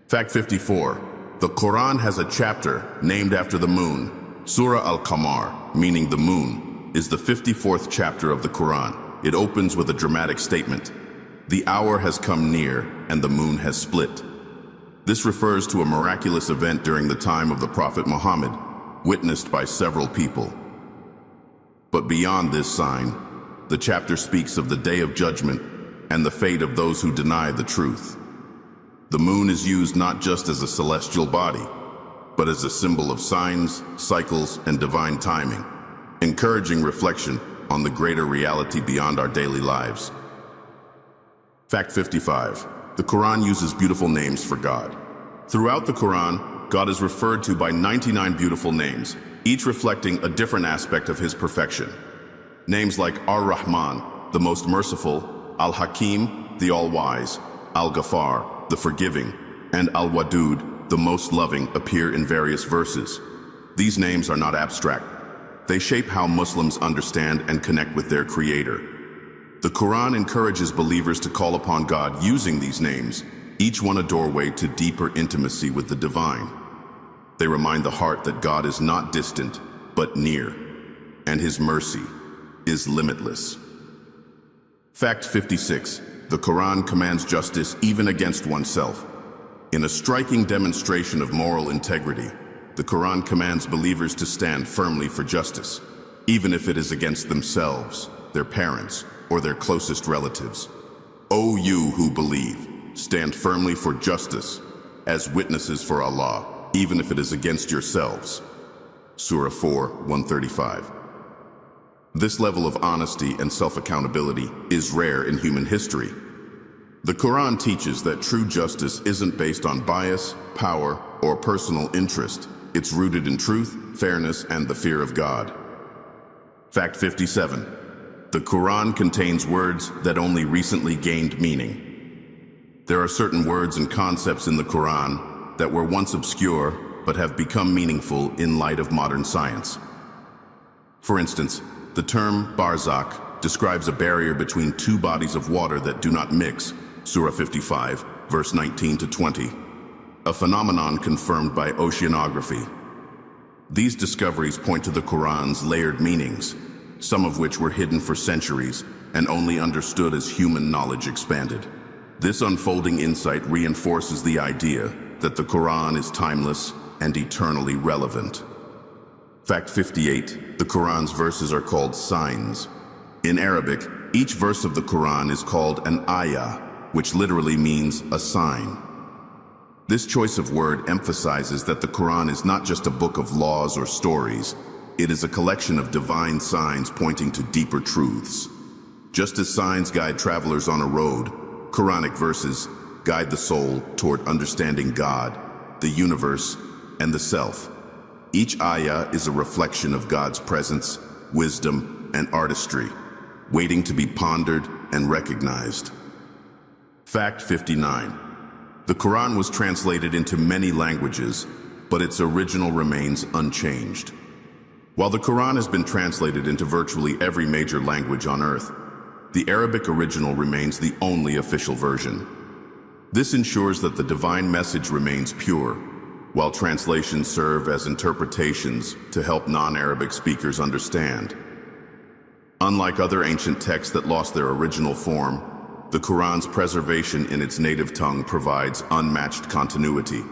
Speaker 1: Fact 54. The Quran has a chapter named after the moon. Surah Al-Qamar, meaning the moon, is the 54th chapter of the Quran. It opens with a dramatic statement. The hour has come near and the moon has split. This refers to a miraculous event during the time of the Prophet Muhammad, witnessed by several people. But beyond this sign, the chapter speaks of the day of judgment and the fate of those who deny the truth. The moon is used not just as a celestial body, but as a symbol of signs, cycles, and divine timing, encouraging reflection on the greater reality beyond our daily lives. Fact 55. The Quran uses beautiful names for God. Throughout the Quran, God is referred to by 99 beautiful names, each reflecting a different aspect of his perfection. Names like Ar-Rahman, the most merciful, Al-Hakim, the all-wise, Al-Ghaffar, the forgiving, and Al-Wadud, the most loving, appear in various verses. These names are not abstract. They shape how Muslims understand and connect with their Creator. The Quran encourages believers to call upon God using these names, each one a doorway to deeper intimacy with the divine. They remind the heart that God is not distant, but near, and His mercy is limitless. Fact 56. The Quran commands justice even against oneself. In a striking demonstration of moral integrity, the Quran commands believers to stand firmly for justice, even if it is against themselves, their parents, or their closest relatives. O you who believe, stand firmly for justice as witnesses for Allah, even if it is against yourselves. Surah 4, 135. This level of honesty and self-accountability is rare in human history. The Quran teaches that true justice isn't based on bias, power, or personal interest. It's rooted in truth, fairness, and the fear of God. Fact 57. The Quran contains words that only recently gained meaning. There are certain words and concepts in the Quran that were once obscure but have become meaningful in light of modern science. For instance, the term barzakh describes a barrier between two bodies of water that do not mix, Surah 55, verse 19 to 20, a phenomenon confirmed by oceanography. These discoveries point to the Quran's layered meanings, some of which were hidden for centuries and only understood as human knowledge expanded. This unfolding insight reinforces the idea that the Quran is timeless and eternally relevant. Fact 58. The Quran's verses are called signs. In Arabic, each verse of the Quran is called an ayah, which literally means a sign. This choice of word emphasizes that the Quran is not just a book of laws or stories. It is a collection of divine signs pointing to deeper truths. Just as signs guide travelers on a road, Quranic verses guide the soul toward understanding God, the universe, and the self. Each ayah is a reflection of God's presence, wisdom, and artistry, waiting to be pondered and recognized. Fact 59. The Quran was translated into many languages, but its original remains unchanged. While the Quran has been translated into virtually every major language on earth, the Arabic original remains the only official version. This ensures that the divine message remains pure, while translations serve as interpretations to help non-Arabic speakers understand. Unlike other ancient texts that lost their original form, the Quran's preservation in its native tongue provides unmatched continuity.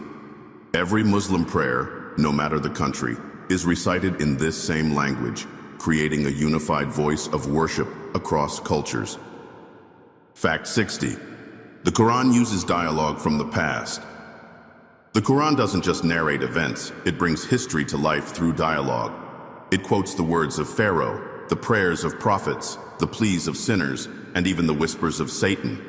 Speaker 1: Every Muslim prayer, no matter the country, is recited in this same language, creating a unified voice of worship across cultures. Fact 60. The Quran uses dialogue from the past. The Quran doesn't just narrate events, it brings history to life through dialogue. It quotes the words of Pharaoh, the prayers of prophets, the pleas of sinners, and even the whispers of Satan.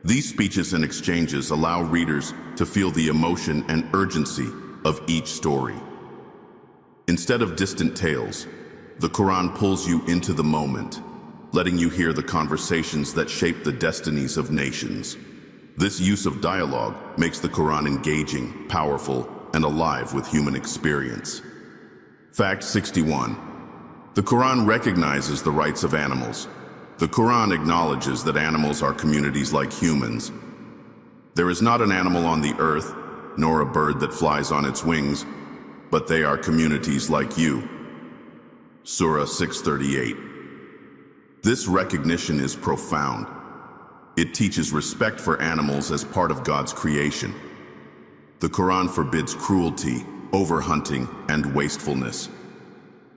Speaker 1: These speeches and exchanges allow readers to feel the emotion and urgency of each story. Instead of distant tales, the Quran pulls you into the moment, letting you hear the conversations that shape the destinies of nations. This use of dialogue makes the Quran engaging, powerful, and alive with human experience. Fact 61. The Quran recognizes the rights of animals. The Quran acknowledges that animals are communities like humans. There is not an animal on the earth, nor a bird that flies on its wings, but they are communities like you. Surah 638. This recognition is profound. It teaches respect for animals as part of God's creation. The Quran forbids cruelty, overhunting, and wastefulness.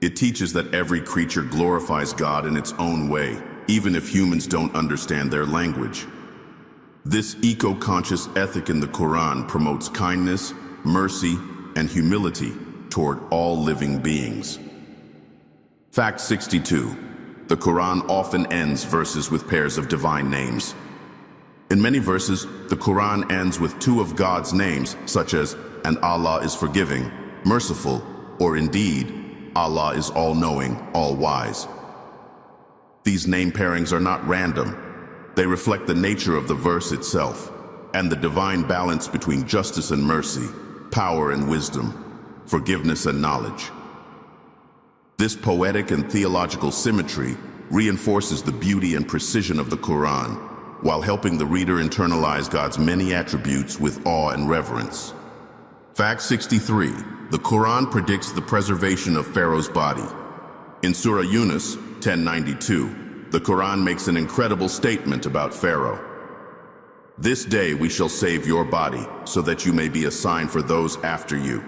Speaker 1: It teaches that every creature glorifies God in its own way, even if humans don't understand their language. This eco-conscious ethic in the Quran promotes kindness, mercy, and humility toward all living beings. Fact 62. The Quran often ends verses with pairs of divine names. In many verses, the Quran ends with two of God's names, such as, "And Allah is forgiving, merciful," or indeed, "Allah is all-knowing, all-wise." These name pairings are not random. They reflect the nature of the verse itself, and the divine balance between justice and mercy, power and wisdom, forgiveness and knowledge. This poetic and theological symmetry reinforces the beauty and precision of the Qur'an, while helping the reader internalize God's many attributes with awe and reverence. Fact 63. The Qur'an predicts the preservation of Pharaoh's body. In Surah Yunus 10:92, the Qur'an makes an incredible statement about Pharaoh. This day we shall save your body, so that you may be a sign for those after you.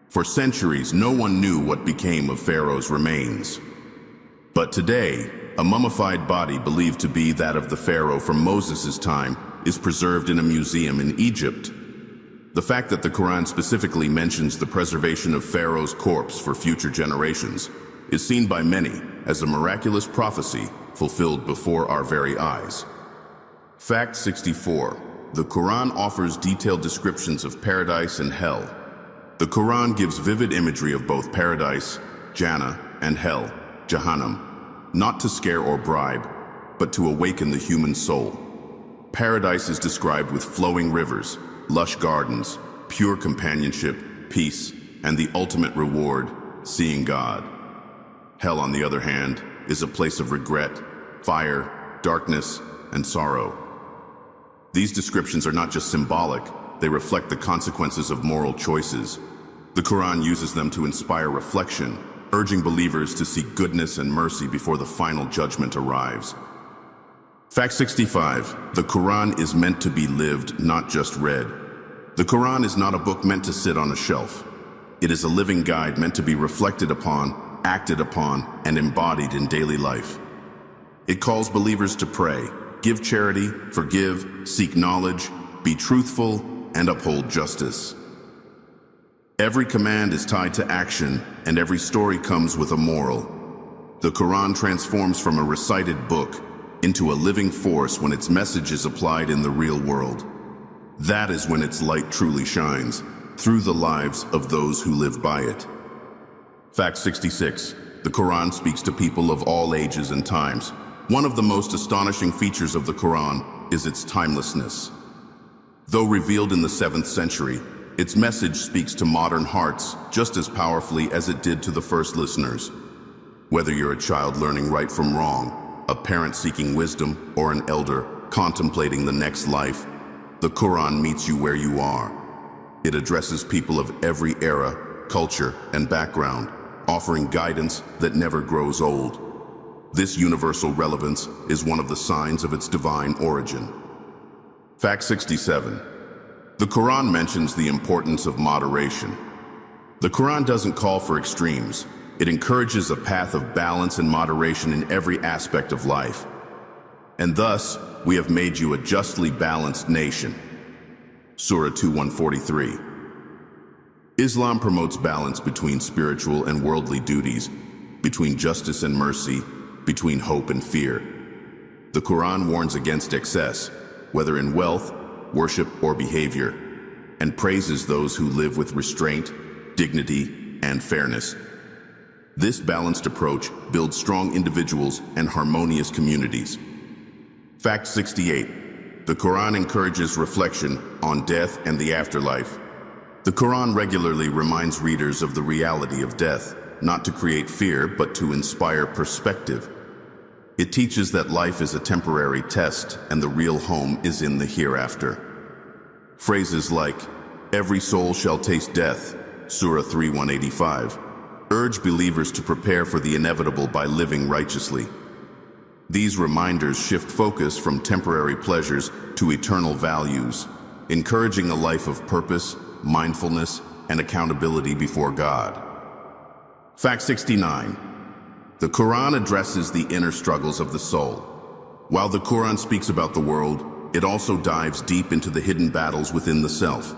Speaker 1: For centuries, no one knew what became of Pharaoh's remains. But today, a mummified body believed to be that of the Pharaoh from Moses' time is preserved in a museum in Egypt. The fact that the Quran specifically mentions the preservation of Pharaoh's corpse for future generations is seen by many as a miraculous prophecy fulfilled before our very eyes. Fact 64. The Quran offers detailed descriptions of paradise and hell. The Quran gives vivid imagery of both paradise, Jannah, and hell, Jahannam, not to scare or bribe, but to awaken the human soul. Paradise is described with flowing rivers, lush gardens, pure companionship, peace, and the ultimate reward, seeing God. Hell, on the other hand, is a place of regret, fire, darkness, and sorrow. These descriptions are not just symbolic, they reflect the consequences of moral choices. The Quran uses them to inspire reflection, urging believers to seek goodness and mercy before the final judgment arrives. Fact 65. The Quran is meant to be lived, not just read. The Quran is not a book meant to sit on a shelf. It is a living guide meant to be reflected upon, acted upon, and embodied in daily life. It calls believers to pray, give charity, forgive, seek knowledge, be truthful, and uphold justice. Every command is tied to action, and every story comes with a moral. The Quran transforms from a recited book into a living force when its message is applied in the real world. That is when its light truly shines, through the lives of those who live by it. Fact 66. The Quran speaks to people of all ages and times. One of the most astonishing features of the Quran is its timelessness. Though revealed in the 7th century, its message speaks to modern hearts just as powerfully as it did to the first listeners. Whether you're a child learning right from wrong, a parent seeking wisdom, or an elder contemplating the next life, the Quran meets you where you are. It addresses people of every era, culture, and background, offering guidance that never grows old. This universal relevance is one of the signs of its divine origin. Fact 67. The Quran mentions the importance of moderation. The Quran doesn't call for extremes. It encourages a path of balance and moderation in every aspect of life. And thus, we have made you a justly balanced nation. Surah 2:143. Islam promotes balance between spiritual and worldly duties, between justice and mercy, between hope and fear. The Quran warns against excess, whether in wealth, worship, or behavior, and praises those who live with restraint, dignity, and fairness. This balanced approach builds strong individuals and harmonious communities. Fact 68. The Quran encourages reflection on death and the afterlife. The Quran regularly reminds readers of the reality of death, not to create fear, but to inspire perspective. It teaches that life is a temporary test and the real home is in the hereafter. Phrases like, "Every soul shall taste death," Surah 3:185, urge believers to prepare for the inevitable by living righteously. These reminders shift focus from temporary pleasures to eternal values, encouraging a life of purpose, mindfulness, and accountability before God. Fact 69. The Quran addresses the inner struggles of the soul. While the Quran speaks about the world, it also dives deep into the hidden battles within the self.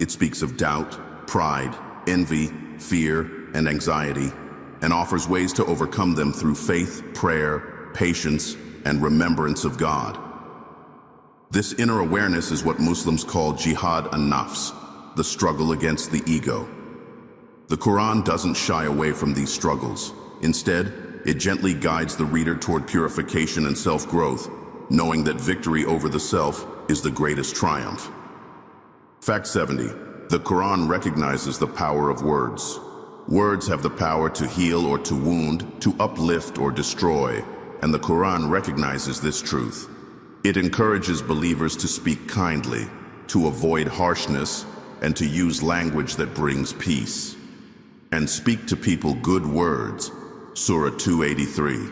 Speaker 1: It speaks of doubt, pride, envy, fear, and anxiety, and offers ways to overcome them through faith, prayer, patience, and remembrance of God. This inner awareness is what Muslims call jihad an-nafs, the struggle against the ego. The Quran doesn't shy away from these struggles. Instead, it gently guides the reader toward purification and self-growth, knowing that victory over the self is the greatest triumph. Fact 70. The Quran recognizes the power of words. Words have the power to heal or to wound, to uplift or destroy, and the Quran recognizes this truth. It encourages believers to speak kindly, to avoid harshness, and to use language that brings peace. And speak to people good words, Surah 283.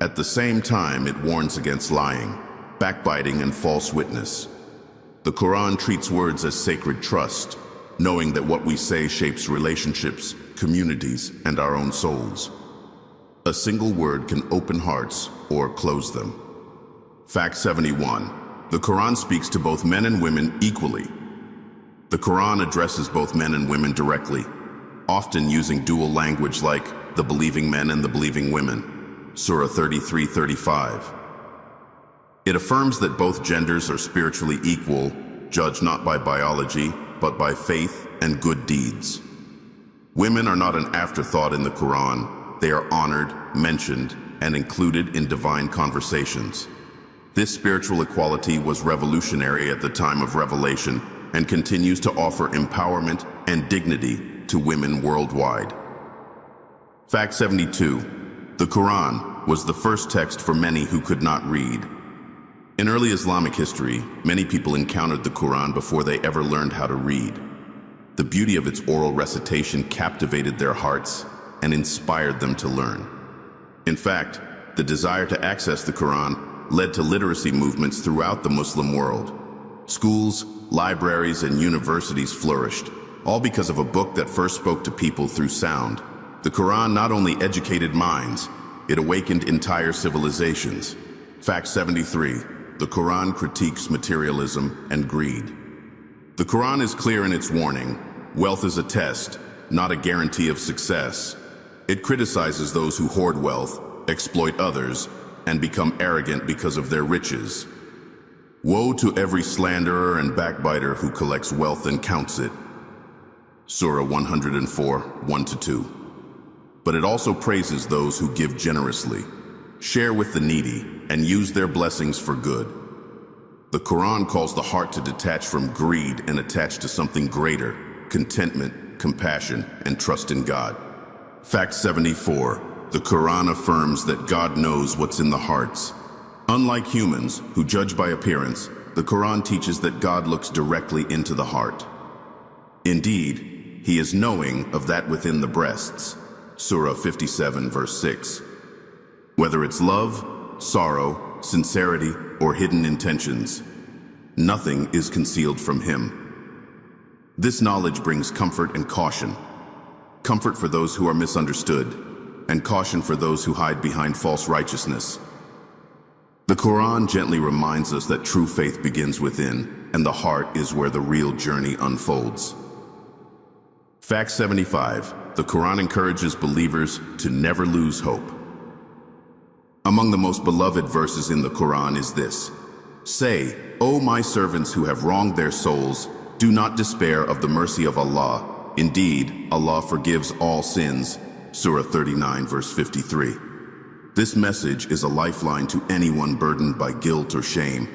Speaker 1: At the same time, it warns against lying, backbiting, and false witness. The Quran treats words as sacred trust, knowing that what we say shapes relationships, communities, and our own souls. A single word can open hearts or close them. Fact 71. The Quran speaks to both men and women equally. The Quran addresses both men and women directly, often using dual language like the believing men and the believing women, Surah 33:35. It affirms that both genders are spiritually equal, judged not by biology, but by faith and good deeds. Women are not an afterthought in the Quran. They are honored, mentioned, and included in divine conversations. This spiritual equality was revolutionary at the time of revelation and continues to offer empowerment and dignity to women worldwide. Fact 72. The Quran was the first text for many who could not read. In early Islamic history, many people encountered the Quran before they ever learned how to read. The beauty of its oral recitation captivated their hearts and inspired them to learn. In fact, the desire to access the Quran led to literacy movements throughout the Muslim world. Schools, libraries, and universities flourished, all because of a book that first spoke to people through sound. The Quran not only educated minds, it awakened entire civilizations. Fact 73. The Quran critiques materialism and greed. The Quran is clear in its warning. Wealth is a test, not a guarantee of success. It criticizes those who hoard wealth, exploit others, and become arrogant because of their riches. Woe to every slanderer and backbiter who collects wealth and counts it. Surah 104, 1-2. But it also praises those who give generously, share with the needy, and use their blessings for good. The Quran calls the heart to detach from greed and attach to something greater: contentment, compassion, and trust in God. Fact 74. The Quran affirms that God knows what's in the hearts. Unlike humans, who judge by appearance, the Quran teaches that God looks directly into the heart. Indeed, He is knowing of that within the breasts. Surah 57, verse 6. Whether it's love, sorrow, sincerity, or hidden intentions, nothing is concealed from Him. This knowledge brings comfort and caution. Comfort for those who are misunderstood, and caution for those who hide behind false righteousness. The Quran gently reminds us that true faith begins within, and the heart is where the real journey unfolds. Fact 75. The Quran encourages believers to never lose hope. Among the most beloved verses in the Quran is this: Say, O my servants who have wronged their souls, do not despair of the mercy of Allah. Indeed, Allah forgives all sins. Surah 39, verse 53. This message is a lifeline to anyone burdened by guilt or shame.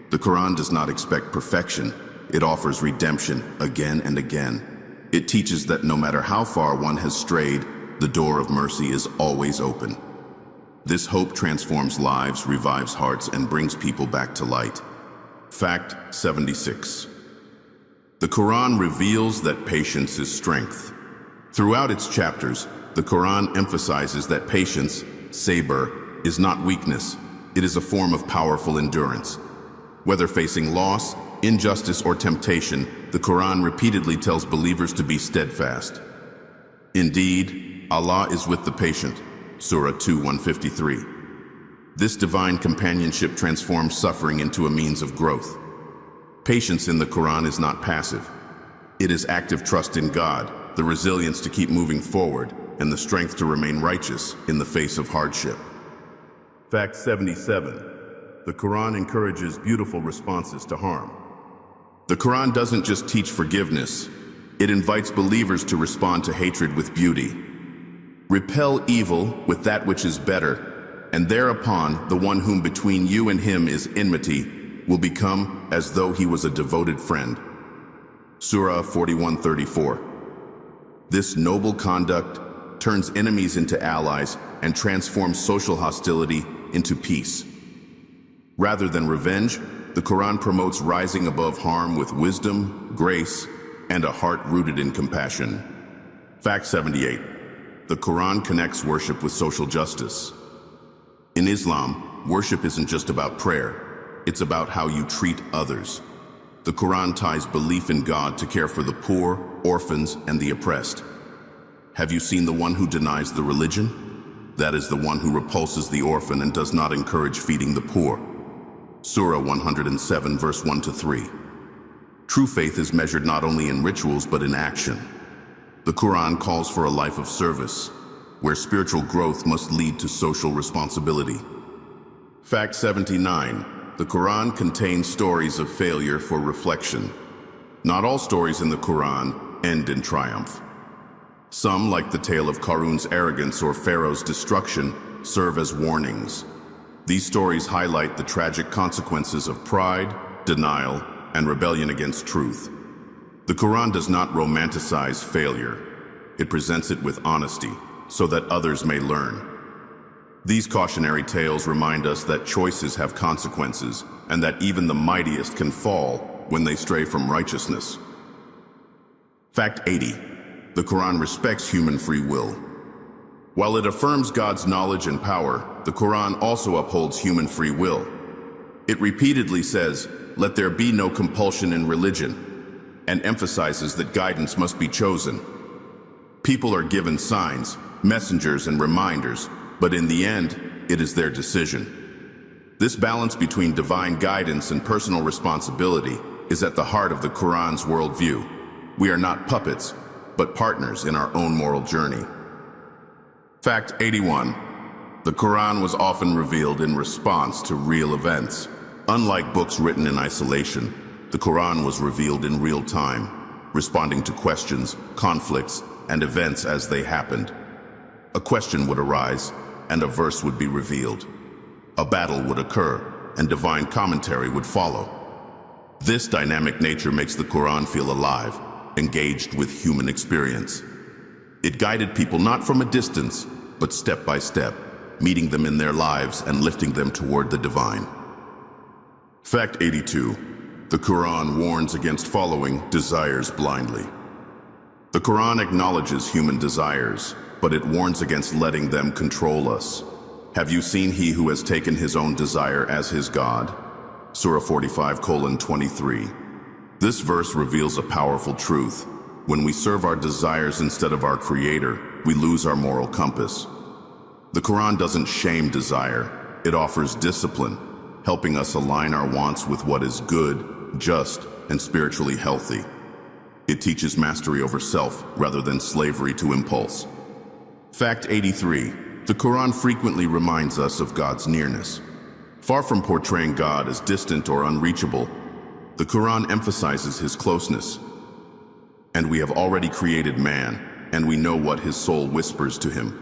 Speaker 1: The Quran does not expect perfection. It offers redemption again and again. It teaches that no matter how far one has strayed, the door of mercy is always open. This hope transforms lives, revives hearts, and brings people back to light. Fact 76. The Quran reveals that patience is strength. Throughout its chapters, the Quran emphasizes that patience, sabr, is not weakness. It is a form of powerful endurance. Whether facing loss, injustice, or temptation, the Quran repeatedly tells believers to be steadfast. Indeed, Allah is with the patient. Surah 2:153. This divine companionship transforms suffering into a means of growth. Patience in the Quran is not passive. It is active trust in God, the resilience to keep moving forward, and the strength to remain righteous in the face of hardship. Fact 77. The Quran encourages beautiful responses to harm. The Quran doesn't just teach forgiveness, it invites believers to respond to hatred with beauty. Repel evil with that which is better, and thereupon the one whom between you and him is enmity will become as though he was a devoted friend. Surah 41:34. This noble conduct turns enemies into allies and transforms social hostility into peace. Rather than revenge, the Quran promotes rising above harm with wisdom, grace, and a heart rooted in compassion. Fact 78. The Quran connects worship with social justice. In Islam, worship isn't just about prayer. It's about how you treat others. The Quran ties belief in God to care for the poor, orphans, and the oppressed. Have you seen the one who denies the religion? That is the one who repulses the orphan and does not encourage feeding the poor. Surah 107, verse 1-3. True faith is measured not only in rituals but in action. The Quran calls for a life of service, where spiritual growth must lead to social responsibility. Fact 79. The Quran contains stories of failure for reflection. Not all stories in the Quran end in triumph. Some, like the tale of Qarun's arrogance or Pharaoh's destruction, serve as warnings. These stories highlight the tragic consequences of pride, denial, and rebellion against truth. The Quran does not romanticize failure. It presents it with honesty, so that others may learn. These cautionary tales remind us that choices have consequences, and that even the mightiest can fall when they stray from righteousness. Fact 80. The Quran respects human free will. While it affirms God's knowledge and power, the Quran also upholds human free will. It repeatedly says, "Let there be no compulsion in religion," and emphasizes that guidance must be chosen. People are given signs, messengers, and reminders, but in the end, it is their decision. This balance between divine guidance and personal responsibility is at the heart of the Quran's worldview. We are not puppets, but partners in our own moral journey. Fact 81. The Quran was often revealed in response to real events. Unlike books written in isolation, the Quran was revealed in real time, responding to questions, conflicts, and events as they happened. A question would arise, and a verse would be revealed. A battle would occur, and divine commentary would follow. This dynamic nature makes the Quran feel alive, engaged with human experience. It guided people not from a distance, but step by step, meeting them in their lives and lifting them toward the divine. Fact 82. The Quran warns against following desires blindly. The Quran acknowledges human desires, but it warns against letting them control us. Have you seen he who has taken his own desire as his God? Surah 45:23. This verse reveals a powerful truth. When we serve our desires instead of our Creator, we lose our moral compass. The Quran doesn't shame desire, it offers discipline, helping us align our wants with what is good, just, and spiritually healthy. It teaches mastery over self rather than slavery to impulse. Fact 83. The Quran frequently reminds us of God's nearness. Far from portraying God as distant or unreachable, the Quran emphasizes his closeness. And we have already created man, and we know what his soul whispers to him.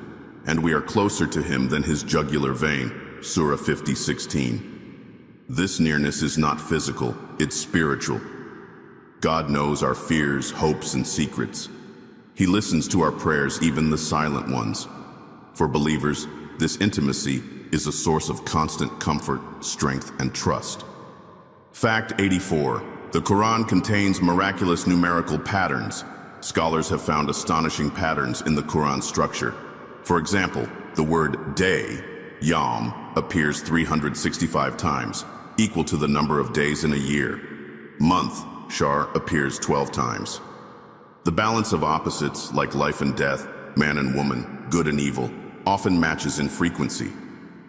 Speaker 1: And we are closer to him than his jugular vein, Surah 50:16. This nearness is not physical, it's spiritual. God knows our fears, hopes, and secrets. He listens to our prayers, even the silent ones. For believers, this intimacy is a source of constant comfort, strength, and trust. Fact 84. The Quran contains miraculous numerical patterns. Scholars have found astonishing patterns in the Quran structure. For example, the word day, yom, appears 365 times, equal to the number of days in a year. Month, shahr, appears 12 times. The balance of opposites, like life and death, man and woman, good and evil, often matches in frequency.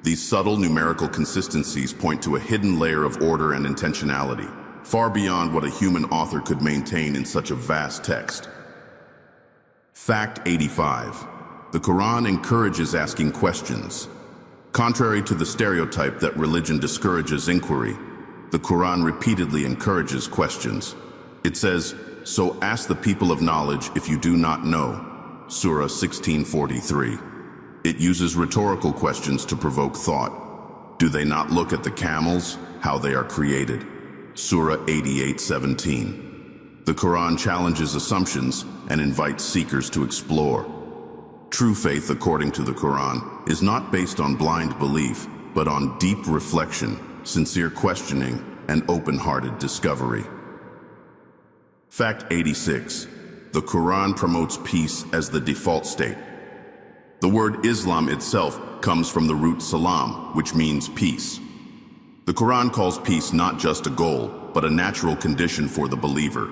Speaker 1: These subtle numerical consistencies point to a hidden layer of order and intentionality, far beyond what a human author could maintain in such a vast text. Fact 85. The Quran encourages asking questions. Contrary to the stereotype that religion discourages inquiry, the Quran repeatedly encourages questions. It says, "So ask the people of knowledge if you do not know," Surah 16:43. It uses rhetorical questions to provoke thought. Do they not look at the camels, how they are created? Surah 88:17. The Quran challenges assumptions and invites seekers to explore. True faith, according to the Quran, is not based on blind belief, but on deep reflection, sincere questioning, and open-hearted discovery. Fact 86. The Quran promotes peace as the default state. The word Islam itself comes from the root salam, which means peace. The Quran calls peace not just a goal, but a natural condition for the believer.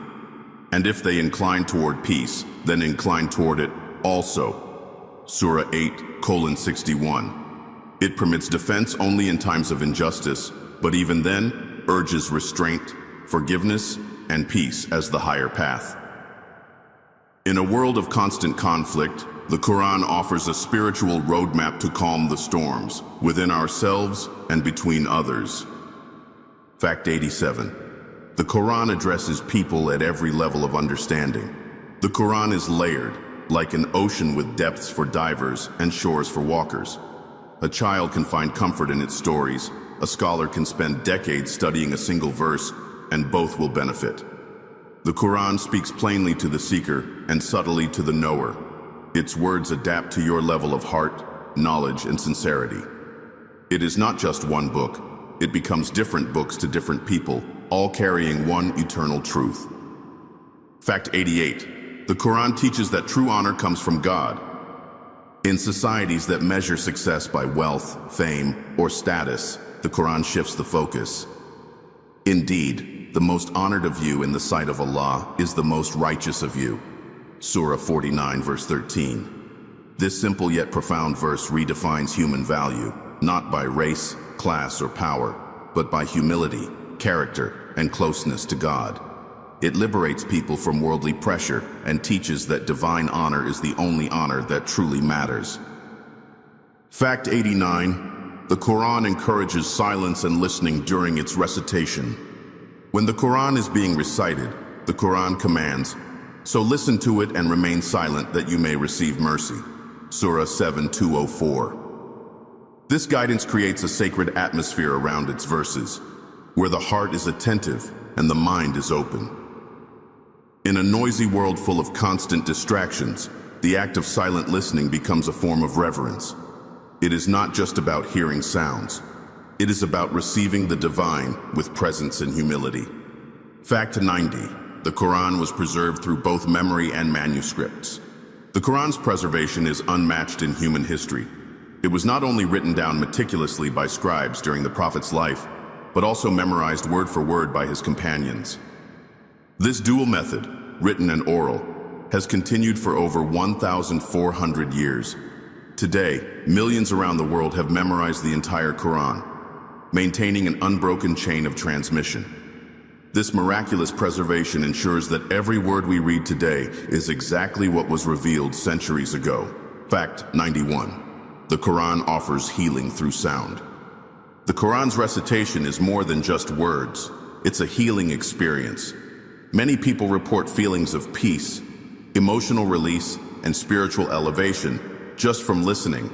Speaker 1: And if they incline toward peace, then incline toward it also. Surah 8:61. It permits defense only in times of injustice, but even then urges restraint, forgiveness, and peace as the higher path. In a world of constant conflict, the Quran offers a spiritual roadmap to calm the storms within ourselves and between others. Fact 87. The Quran addresses people at every level of understanding. The Quran is layered, like an ocean with depths for divers and shores for walkers. A child can find comfort in its stories. A scholar can spend decades studying a single verse, and both will benefit. The Quran speaks plainly to the seeker and subtly to the knower. Its words adapt to your level of heart, knowledge, and sincerity. It is not just one book. It becomes different books to different people, all carrying one eternal truth. Fact 88. The Quran teaches that true honor comes from God. In societies that measure success by wealth, fame, or status, the Quran shifts the focus. Indeed, the most honored of you in the sight of Allah is the most righteous of you. Surah 49, verse 13. This simple yet profound verse redefines human value, not by race, class, or power, but by humility, character, and closeness to God. It liberates people from worldly pressure and teaches that divine honor is the only honor that truly matters. Fact 89. The Quran encourages silence and listening during its recitation. When the Quran is being recited, the Quran commands, "So listen to it and remain silent that you may receive mercy." Surah 7:204. This guidance creates a sacred atmosphere around its verses, where the heart is attentive and the mind is open. In a noisy world full of constant distractions, the act of silent listening becomes a form of reverence. It is not just about hearing sounds. It is about receiving the divine with presence and humility. Fact 90. The Quran was preserved through both memory and manuscripts. The Quran's preservation is unmatched in human history. It was not only written down meticulously by scribes during the Prophet's life, but also memorized word for word by his companions. This dual method, written and oral, has continued for over 1,400 years. Today, millions around the world have memorized the entire Quran, maintaining an unbroken chain of transmission. This miraculous preservation ensures that every word we read today is exactly what was revealed centuries ago. Fact 91. The Quran offers healing through sound. The Quran's recitation is more than just words. It's a healing experience. Many people report feelings of peace, emotional release, and spiritual elevation just from listening.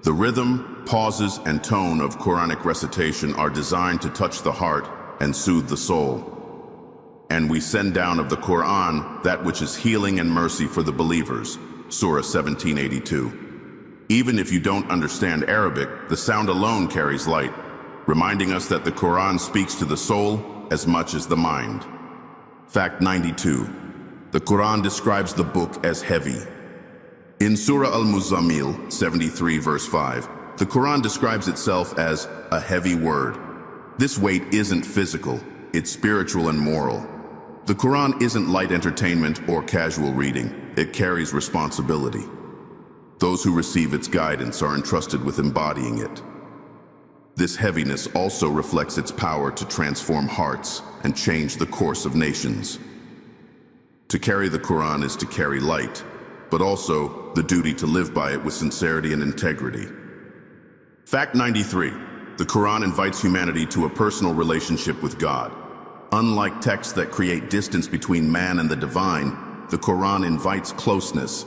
Speaker 1: The rhythm, pauses, and tone of Quranic recitation are designed to touch the heart and soothe the soul. And we send down of the Quran that which is healing and mercy for the believers. Surah 1782. Even if you don't understand Arabic, the sound alone carries light, reminding us that the Quran speaks to the soul as much as the mind. Fact 92. The Quran describes the book as heavy. In Surah Al-Muzammil 73 verse 5, the Quran describes itself as a heavy word. This weight isn't physical, it's spiritual and moral. The Quran isn't light entertainment or casual reading, it carries responsibility. Those who receive its guidance are entrusted with embodying it. This heaviness also reflects its power to transform hearts and change the course of nations. To carry the Quran is to carry light, but also the duty to live by it with sincerity and integrity. Fact 93. The Quran invites humanity to a personal relationship with God. Unlike texts that create distance between man and the divine, the Quran invites closeness.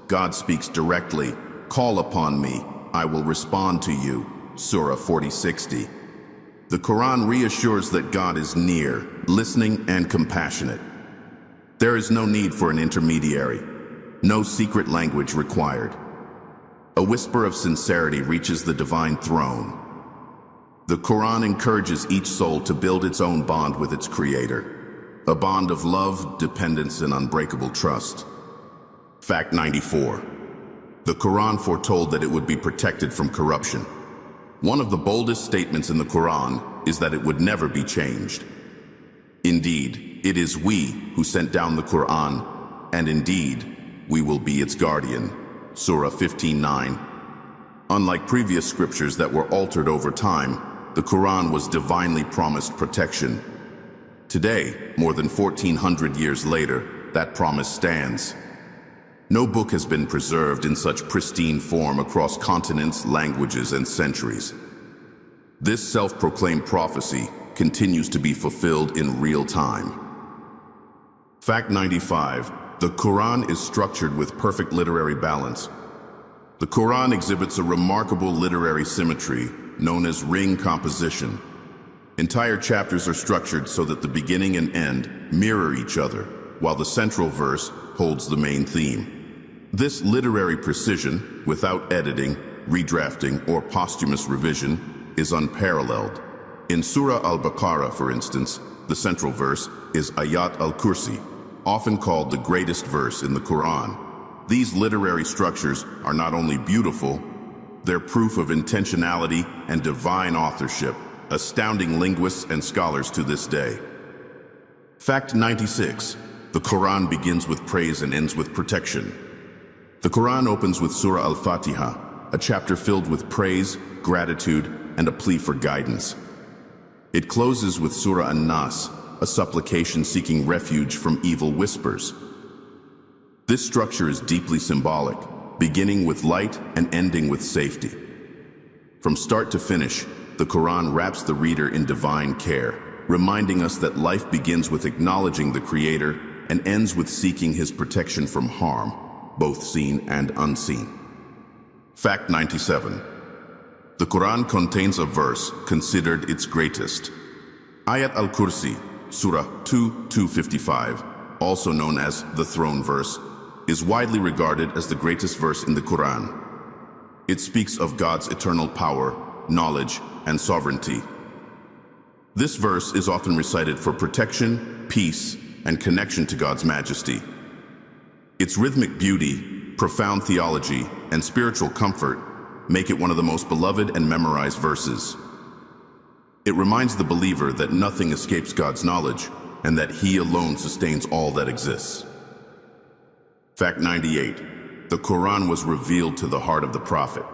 Speaker 1: God speaks directly, "Call upon me, I will respond to you." Surah 40:60. The Quran reassures that God is near, listening, and compassionate. There is no need for an intermediary, no secret language required. A whisper of sincerity reaches the divine throne. The Qur'an encourages each soul to build its own bond with its creator, a bond of love, dependence, and unbreakable trust. Fact 94. The Qur'an foretold that it would be protected from corruption. One of the boldest statements in the Qur'an is that it would never be changed. Indeed, it is we who sent down the Qur'an, and indeed, we will be its guardian. Surah 15:9. Unlike previous scriptures that were altered over time, the Qur'an was divinely promised protection. Today, more than 1400 years later, that promise stands. No book has been preserved in such pristine form across continents, languages, and centuries. This self-proclaimed prophecy continues to be fulfilled in real time. Fact 95. The Qur'an is structured with perfect literary balance. The Qur'an exhibits a remarkable literary symmetry known as ring composition. Entire chapters are structured so that the beginning and end mirror each other, while the central verse holds the main theme. This literary precision, without editing, redrafting, or posthumous revision, is unparalleled. In Surah Al-Baqarah, for instance, the central verse is Ayat al-Kursi, often called the greatest verse in the Qur'an. These literary structures are not only beautiful, they're proof of intentionality and divine authorship, astounding linguists and scholars to this day. Fact 96. The Qur'an begins with praise and ends with protection. The Qur'an opens with Surah Al-Fatiha, a chapter filled with praise, gratitude, and a plea for guidance. It closes with Surah An-Nas, a supplication seeking refuge from evil whispers. This structure is deeply symbolic, beginning with light and ending with safety. From start to finish, the Qur'an wraps the reader in divine care, reminding us that life begins with acknowledging the Creator and ends with seeking His protection from harm, both seen and unseen. Fact 97. The Qur'an contains a verse considered its greatest. Ayat al-Kursi, Surah 2:255, also known as the throne verse, is widely regarded as the greatest verse in the Qur'an. It speaks of God's eternal power, knowledge, and sovereignty. This verse is often recited for protection, peace, and connection to God's majesty. Its rhythmic beauty, profound theology, and spiritual comfort make it one of the most beloved and memorized verses. It reminds the believer that nothing escapes God's knowledge and that He alone sustains all that exists. Fact 98. The Qur'an was revealed to the heart of the Prophet.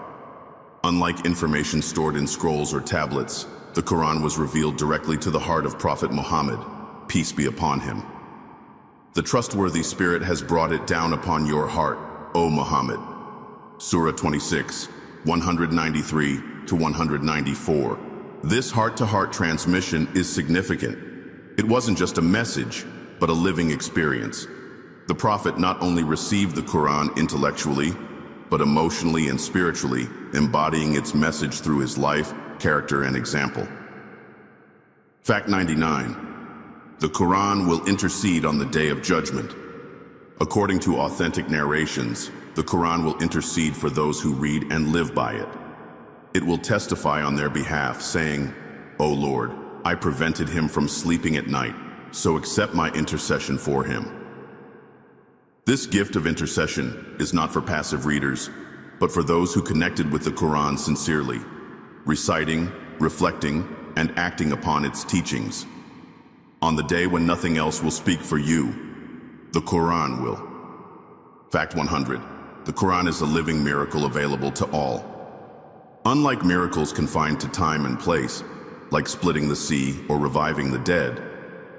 Speaker 1: Unlike information stored in scrolls or tablets, the Qur'an was revealed directly to the heart of Prophet Muhammad, peace be upon him. The trustworthy Spirit has brought it down upon your heart, O Muhammad. Surah 26, 193 to 194. This heart-to-heart transmission is significant. It wasn't just a message, but a living experience. The Prophet not only received the Qur'an intellectually, but emotionally and spiritually, embodying its message through his life, character, and example. Fact 99. The Qur'an will intercede on the Day of Judgment. According to authentic narrations, the Qur'an will intercede for those who read and live by it. It will testify on their behalf, saying, "O Lord, I prevented him from sleeping at night, so accept my intercession for him." This gift of intercession is not for passive readers, but for those who connected with the Qur'an sincerely, reciting, reflecting, and acting upon its teachings. On the day when nothing else will speak for you, the Qur'an will. Fact 100. The Qur'an is a living miracle available to all. Unlike miracles confined to time and place, like splitting the sea or reviving the dead,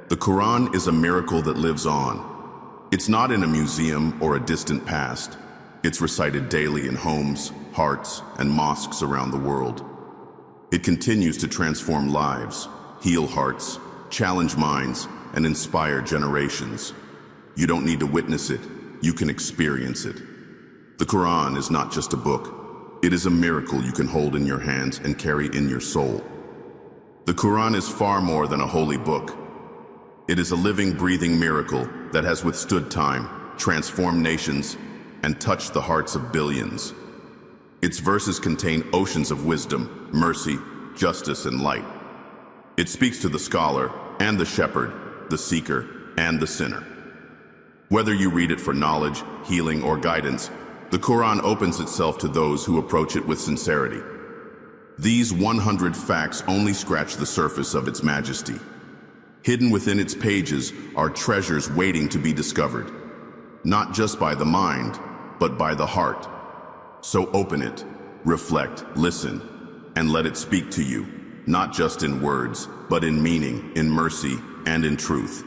Speaker 1: the Qur'an is a miracle that lives on. It's not in a museum or a distant past. It's recited daily in homes, hearts, and mosques around the world. It continues to transform lives, heal hearts, challenge minds, and inspire generations. You don't need to witness it, you can experience it. The Qur'an is not just a book. It is a miracle you can hold in your hands and carry in your soul. The Qur'an is far more than a holy book. It is a living, breathing miracle that has withstood time, transformed nations, and touched the hearts of billions. Its verses contain oceans of wisdom, mercy, justice, and light. It speaks to the scholar and the shepherd, the seeker and the sinner. Whether you read it for knowledge, healing, or guidance, the Quran opens itself to those who approach it with sincerity. These 100 facts only scratch the surface of its majesty. Hidden within its pages are treasures waiting to be discovered, not just by the mind, but by the heart. So open it, reflect, listen, and let it speak to you, not just in words, but in meaning, in mercy, and in truth.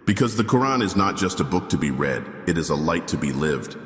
Speaker 1: Because the Quran is not just a book to be read, it is a light to be lived.